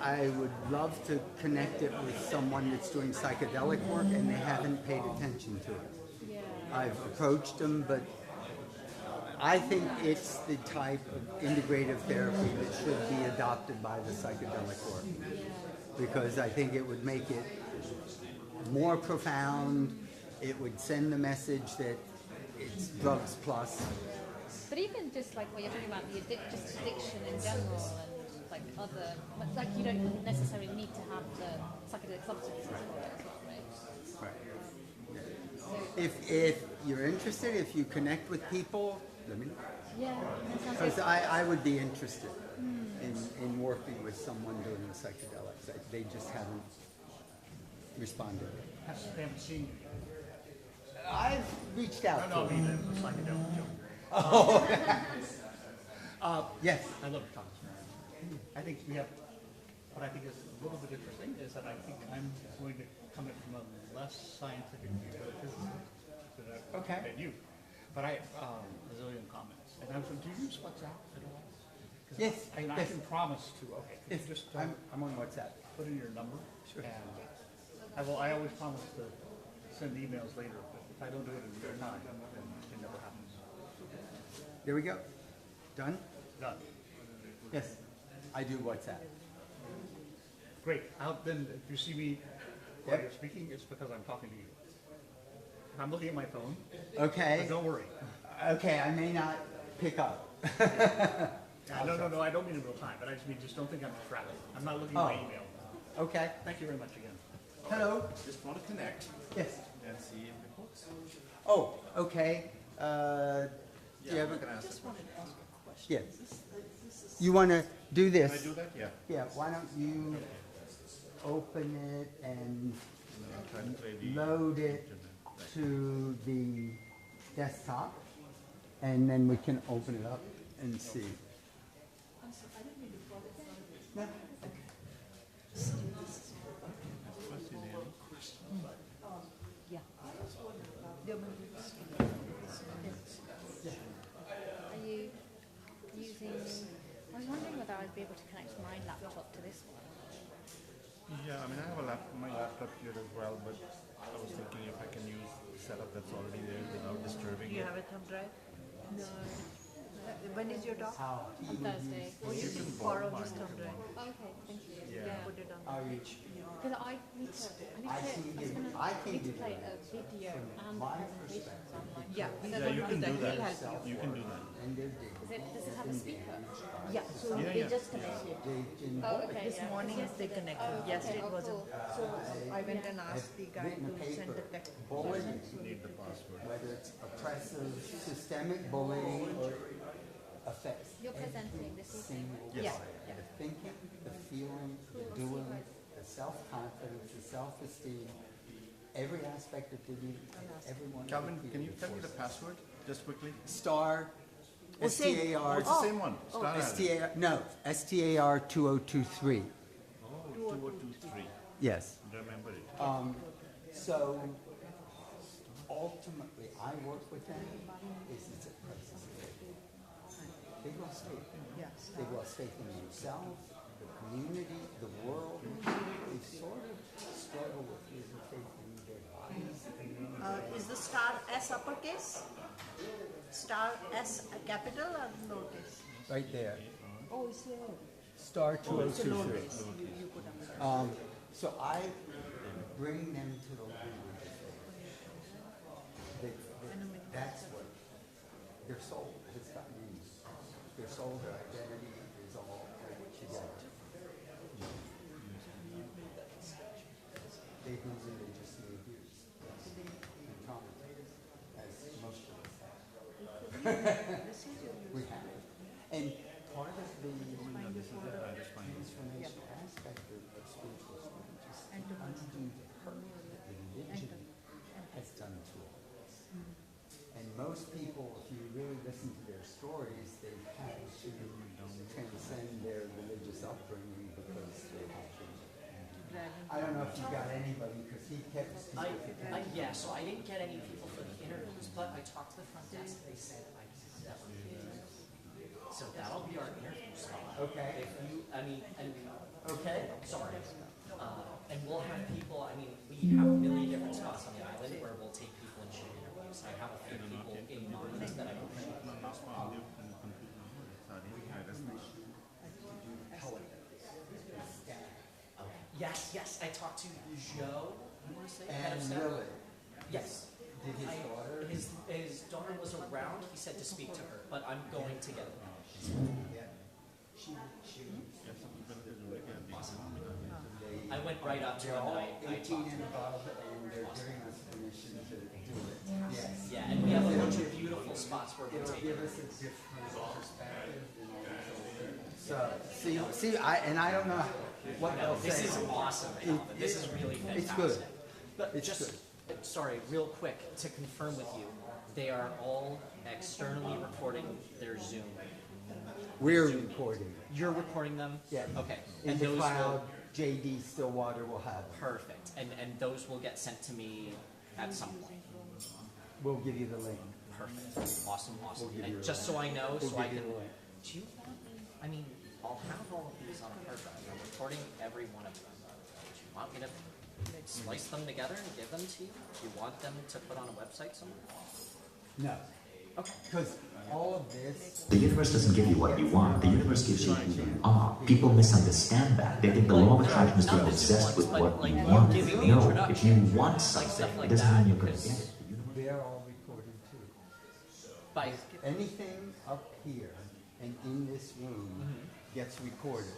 I would love to connect it with someone that's doing psychedelic work and they haven't paid attention to it. Yeah. I've approached them, but I think it's the type of integrative therapy that should be adopted by the psychedelic work. Because I think it would make it more profound. It would send the message that it's drugs plus. But even just like what you're talking about, just addiction in general and like other, like you don't necessarily need to have the psychedelic substances for it as well, right? If you're interested, if you connect with people, let me know. Yeah, that sounds Because good. I would be interested in working with someone doing the psychedelics. They just haven't responded. They haven't seen you. I've reached out to them. the psychedelic joke. Yes. I love Thomas. I think we have, what I think is a little bit interesting is that I think I'm going to come at it from a less scientific view of physics Okay. than you. But I, a zillion comments. And I was like, do you use WhatsApp at all? 'Cause Yes, I yes. can promise to, okay, could Yes, you just I'm on WhatsApp. put in your number? Sure. And I always promise to send emails later, but if I don't do it in real time, then it never happens. There we go. Done? Done. Yes. I do WhatsApp. Great. Then if you see me while Yep. you're speaking, it's because I'm talking to you. If I'm looking at my phone, Okay. but don't worry. Okay, I may not pick up. No, I don't mean in real time, but I just mean just don't think I'm distracted. I'm not looking at my Oh. email. Okay. Thank you very much again. Hello. Just want to connect Yes. and see if it works. Oh, okay. Do you have a, Just wanted to ask a question. yes. This is You want to do Can I this? do that? Yeah. Yeah, why don't you open it and I'll try to play the load it to the desktop, and then we can open it up and see. I'm sorry, I didn't mean to bother you. No? So this is more a question, but, Yeah. I was wondering about the movies. Are you using? I was wondering whether I'd be able to connect my laptop to this one. Yeah, I mean, I have my laptop here as well, but I was thinking if I can use the setup that's already there without disturbing Do you it. have a thumb drive? No. When is your doc? How On Thursday. Or you can borrow this thumb drive? Oh, okay, thank you. Yeah, put it on. are you? Because I need to. I can need to give play you a video and my presentations online. Yeah, Yeah, you can do that. He'll help You can do that. and they're big. Does it have a speaker? you. Yeah, so Yeah, they yeah. just connected. They can, Oh, okay. This yeah. morning they connected, yesterday it wasn't. cool. So I went and asked the guy written a to send paper the text. bullying, Need the password. whether it's oppressive, systemic bullying, or affects You're presenting this evening. single Yes. life. The thinking, the feeling, the doing, the self-confidence, the self-esteem, every aspect of dignity, everyone. Calvin, can you tell me the password just quickly? Star, Oh, same. STAR, It's the same one. Star Island. STAR, no, STAR 2023. Oh, 2023. Yes. Remember it. So ultimately, I work with them is it's a crisis. They've lost faith. Yes. They've lost faith in themselves. the community, the world, they sort of struggle with interfacing their bodies. Is the star S uppercase? Star S a capital or lowercase? Right there. Oh, it's there. Star It's a 2023. lowercase. You put uppercase. So I bring them to the language. That's what their soul has gotten in. Their soul, their identity is all together. They believe they just need use. And Thomas, as most of us have. We have. And part of the transformation aspect of spiritual strength is to undo the hurt that religion has done to us. And most people, if you really listen to their stories, they've had to transcend their religious upbringing because they had to. I don't know if you got anybody, because he kept people. Yeah, so I didn't get any people for the interviews, but I talked to the front desk. They said I can never do this. So that'll be our interview spot. Okay. If you, I mean, and Okay. sorry. And we'll have people, I mean, we have a million different spots on the island where we'll take people and shoot interviews. I have a few people in mind that I will shoot. Yes, I talked to Joe, I want to say, head of And staff. Lily, Yes. did his daughter? His daughter was around, he said to speak to her, but I'm going to get her. Yeah. She I went right up to They're him all and I 18 talked to and him. above, and they're giving us permission to do it. Yes. Yeah, and we have a bunch of beautiful spots where we'll It'll take give it. us a different perspective and all these other things. So, I don't know what No, they'll this say. is awesome, Alvin. This is really fantastic. It's good. But It's just, sorry, real quick, to confirm with you, they are all externally recording their Zoom. We're recording. You're recording them? Yeah. Okay. In And the those cloud, will, JD Stillwater will have them. perfect. And those will get sent to me at some point. We'll give you the link. Perfect. Awesome. We'll give you And a just so I know, We'll so I give can. you a link. Do you want me? I mean, I'll have all of these on a hard drive. I'm recording every one of them. Do you want me to slice them together and give them to you? Do you want them to put on a website somewhere? No. Okay. Because all of this. The universe doesn't give you what you want. The universe gives you who you are. People misunderstand that. They think the law of attraction is being obsessed with what you want. No, if you want something, it doesn't mean you're going to get it. They're all recorded too. By Anything up here and in this room gets recorded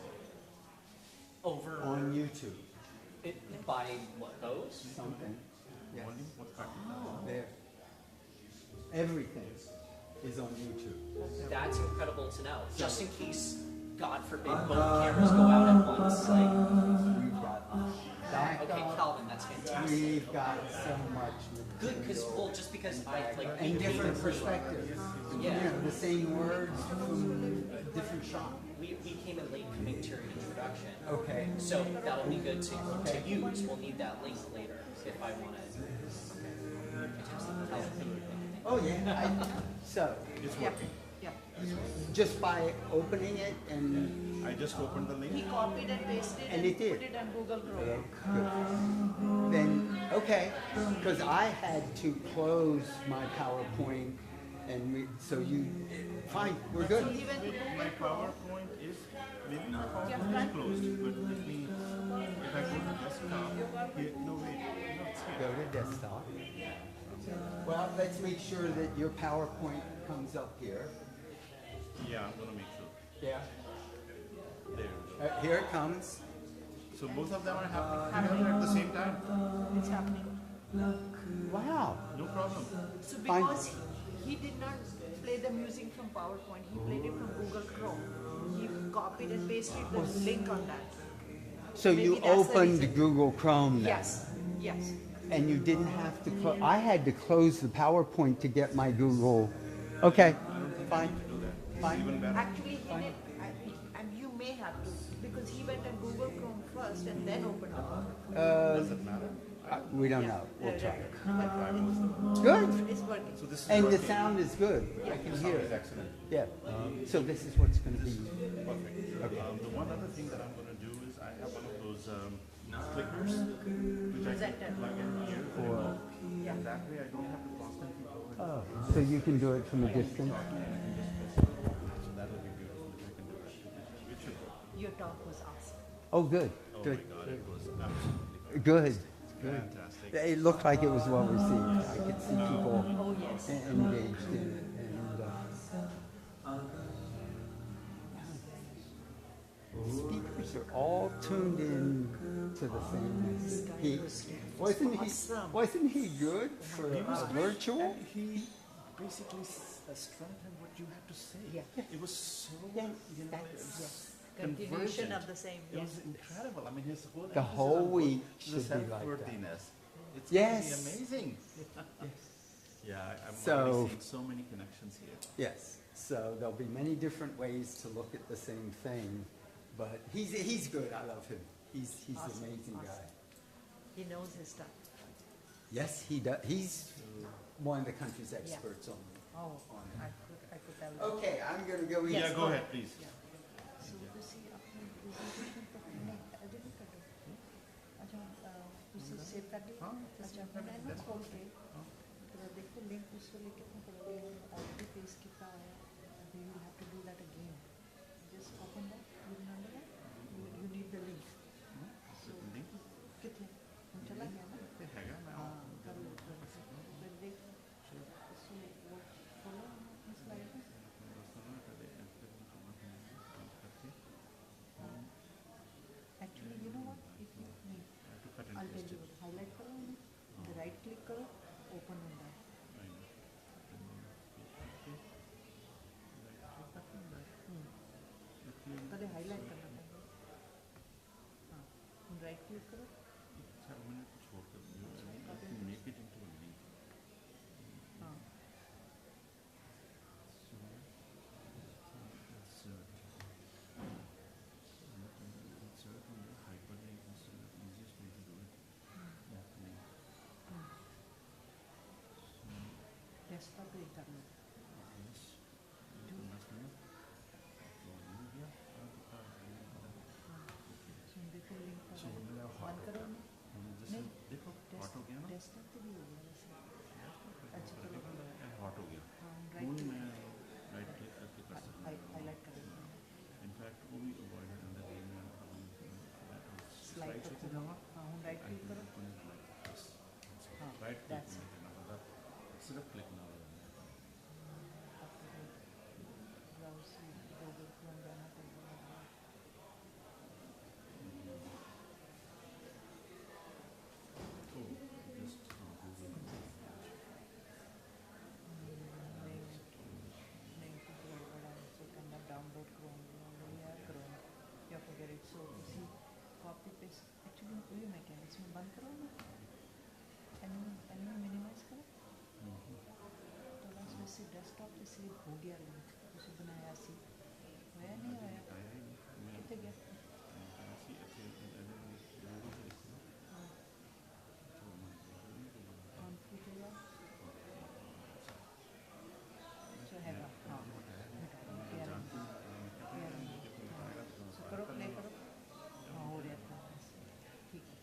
over on YouTube. by what those? Something. Yes. There. Everything is on YouTube. That's incredible to know. Just in case, God forbid, both cameras go out at once. Like, We've got okay, Calvin, that's fantastic. We've got so much Good, because material. well, just because I like And we different came- perspectives. Yeah. You know, the same words from a different shot. We came in late coming to your introduction. Okay. So that'll be good to use. We'll need that link later if I want to. Oh, yeah. So, It's Yeah, working. yeah. just by opening it and I just opened the He link. copied and pasted And and it did. put it on Google Chrome. then, okay, because I had to close my PowerPoint and so fine, we're So good. he went to My Google Chrome. PowerPoint is, maybe my PowerPoint is closed, but let me, if I go to desktop, here, no wait, no, it's here. Go to desktop. Well, let's make sure that your PowerPoint comes up here. Yeah, I'm gonna make sure. Yeah. There. Here it comes. So both of them are happening together at the same time. It's happening. Wow. No problem. So Fine. because he did not play the music from PowerPoint, he played it from Google Chrome. He copied and pasted the link on that. So you Maybe that's the opened reason. Google Chrome then? Yes, yes. And you didn't have to close, I had to close the PowerPoint to get my Google. Okay, fine, Do that. fine. Even better. Actually, he did, and you may have to, because he went on Google Chrome first and then opened up. Does it matter? We don't know. We'll try. But Good. it's working. So this is And the working. sound is good. I can hear Sound is it. excellent. Yeah. So this is what's going to be. Perfect. Okay. The one other thing that I'm going to do is I have one of those clickers which I can plug in here. Or, And that way I don't have to constantly go and oh, so you can do it from a distance? so that will be beautiful if I can do that. It should work. Your talk was awesome. Oh, good. Oh Good. my God, it was absolutely Good. fantastic. It looked like it was well received. I could see people Oh, yes. engaged in it. And speakers are all tuned in to the same. Wasn't he good for virtual? He basically strengthened what you had to say. Yeah. It was so, Yes. you know, That's, yes. convergent. Continuation of the same, It yes. was incredible. I mean, his whole The emphasis whole on week the should be like that. self-worthiness. It's Yes. gonna be amazing. Yeah, I'm So- already seeing so many connections here. Yes. So there'll be many different ways to look at the same thing, but he's good. I love him. He's Awesome, an amazing awesome. guy. He knows his stuff. Yes, he does. He's one of the country's experts on Oh, on I it. could tell. Okay, I'm gonna go eat. Yes, Yeah, go ahead, please. So ਤੁਸੀਂ ਆਪਣੀ presentation ਤੋਂ ਨਹੀਂ ਅਜੇ ਨਹੀਂ ਕੱਢੋ ਅੱਛਾ ਤੁਸੀਂ save ਕਰ ਲਈ ਅੱਛਾ ਮੈਂ ਨਾ ਖੋਲ ਕੇ ਤੇ ਦੇਖੋ ਲਿੰਕ ਉਸ ਵੇਲੇ ਕਿਤਨਾ ਪੜੋਗੇ ਆਲਰੇਡੀ ਪੇਸਟ ਕੀਤਾ ਹੋਇਆ we will have to do that again just open that you remember that you need the link ਕਿੱਥੇ ਹੁਣ ਚਲਾ ਗਿਆ ਨਾ ਤੇ ਹੈਗਾ ਮੈਂ ਹਾਂ ਕਰ ਲਓ ਫਿਰ ਦੇਖ ਤੁਸੀਂ ਉਹ ਖੋਲੋ ਇਸ light Actually, you know what? If you need, I'll tell you what. Highlight करो, the right click करो, open होगा. पहले highlight करना पड़ेगा. हाँ, right click करो. सर मैंने छोड़ कर make it into a link. हाँ. Insert on the hyperlink is the easiest way to do it. Yeah, link. Desktop पे कर लो. Yes. Do must be. देखो link पर. So मेरा बंद करो ना. नहीं देखो हॉट हो गया ना Desktop पे भी हो गया वैसे. अच्छा चलो. हॉट हो गया हाँ, फूल right. में राइट क्लिक करके कर सकते हैं Highlight कर लो. इनफैक्ट वो भी अवॉइडेड अंदर Slide स्लाइड पर से जावा हाँ, right click करो. राइट क्लिक That's में देना होगा सिर्फ क्लिक ना होगा Browse Google Chrome जाना पड़ेगा. Download Chrome, Chrome, या forget it. So see, copy paste. Actually वही मैं क्या इसमें बंद करो ना, एनिमे मिनिमाइज करो. तो बस वैसे डेस्कटॉप पे सेव हो गया लिंक, उसे बनाया सी, होया नहीं होया, कितने गया? कॉन्फ़िगर किया, जो है ना, हाँ. करो प्ले करो. हाँ हो रहा था ठीक है.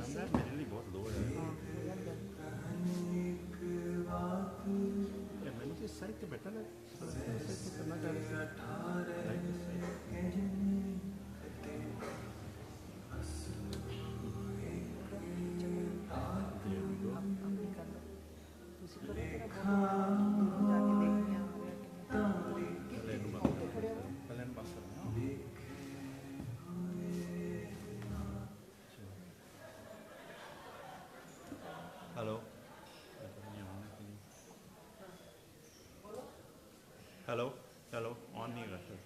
कैमरा मेरे लिए बहुत लो है मैंने तो साइड पे बैठा है साइड पे करना चाह रहा हेलो हेलो हेलो ऑन नहीं करते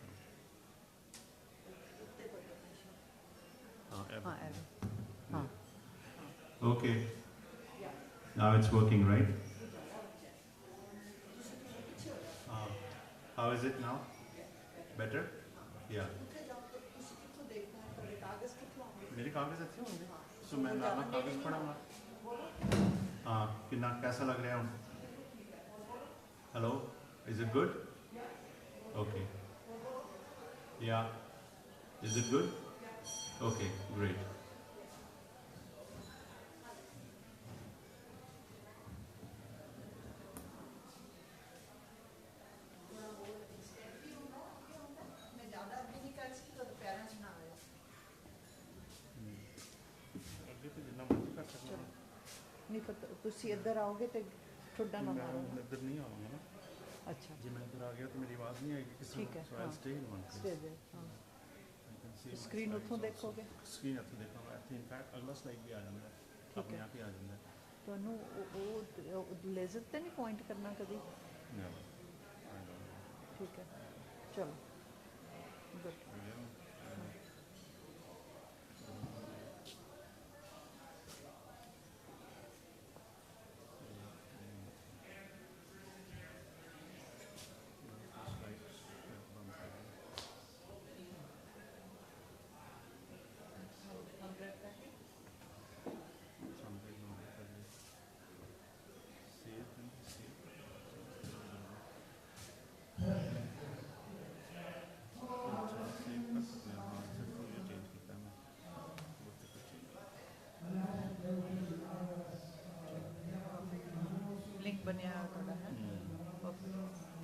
okay now it's working right how is it now better yeah मेरे कागज अच्छे होंगे सो मैं नाला कागज पढ़ाऊंगा हाँ कितना कैसा लग रहा है hello is it good okay yeah is it good okay great नहीं पता तुसी इधर आओगे तो ठुड्डा ना मारो मैं इधर नहीं आऊँगा ना अच्छा जी मैं इधर आ गया तो मेरी आवाज़ नहीं आएगी किसी ठीक है so I'll stay in one place stay दे हाँ स्क्रीन उठों देखोगे स्क्रीन ਇੱਥੋਂ ਦੇਖਾਂਗਾ ਇੱਥੇ ਇਨਫੈਕਟ ਅਗਲਾ ਸਲਾਈਡ ਵੀ ਆ ਜਾਂਦਾ ਹੈ ਆਪਣੇ ਆਪ ਹੀ ਆ ਜਾਂਦਾ ਹੈ ਤੁਹਾਨੂੰ ਉਹ ਲੇਜ਼ਰ ਤੇ ਨਹੀਂ ਪੁਆਇੰਟ ਕਰਨਾ ਕਦੀ ਠੀਕ ਹੈ ਚਲੋ ਗੁੱਡ लिंक बनया थोड़ा है ओके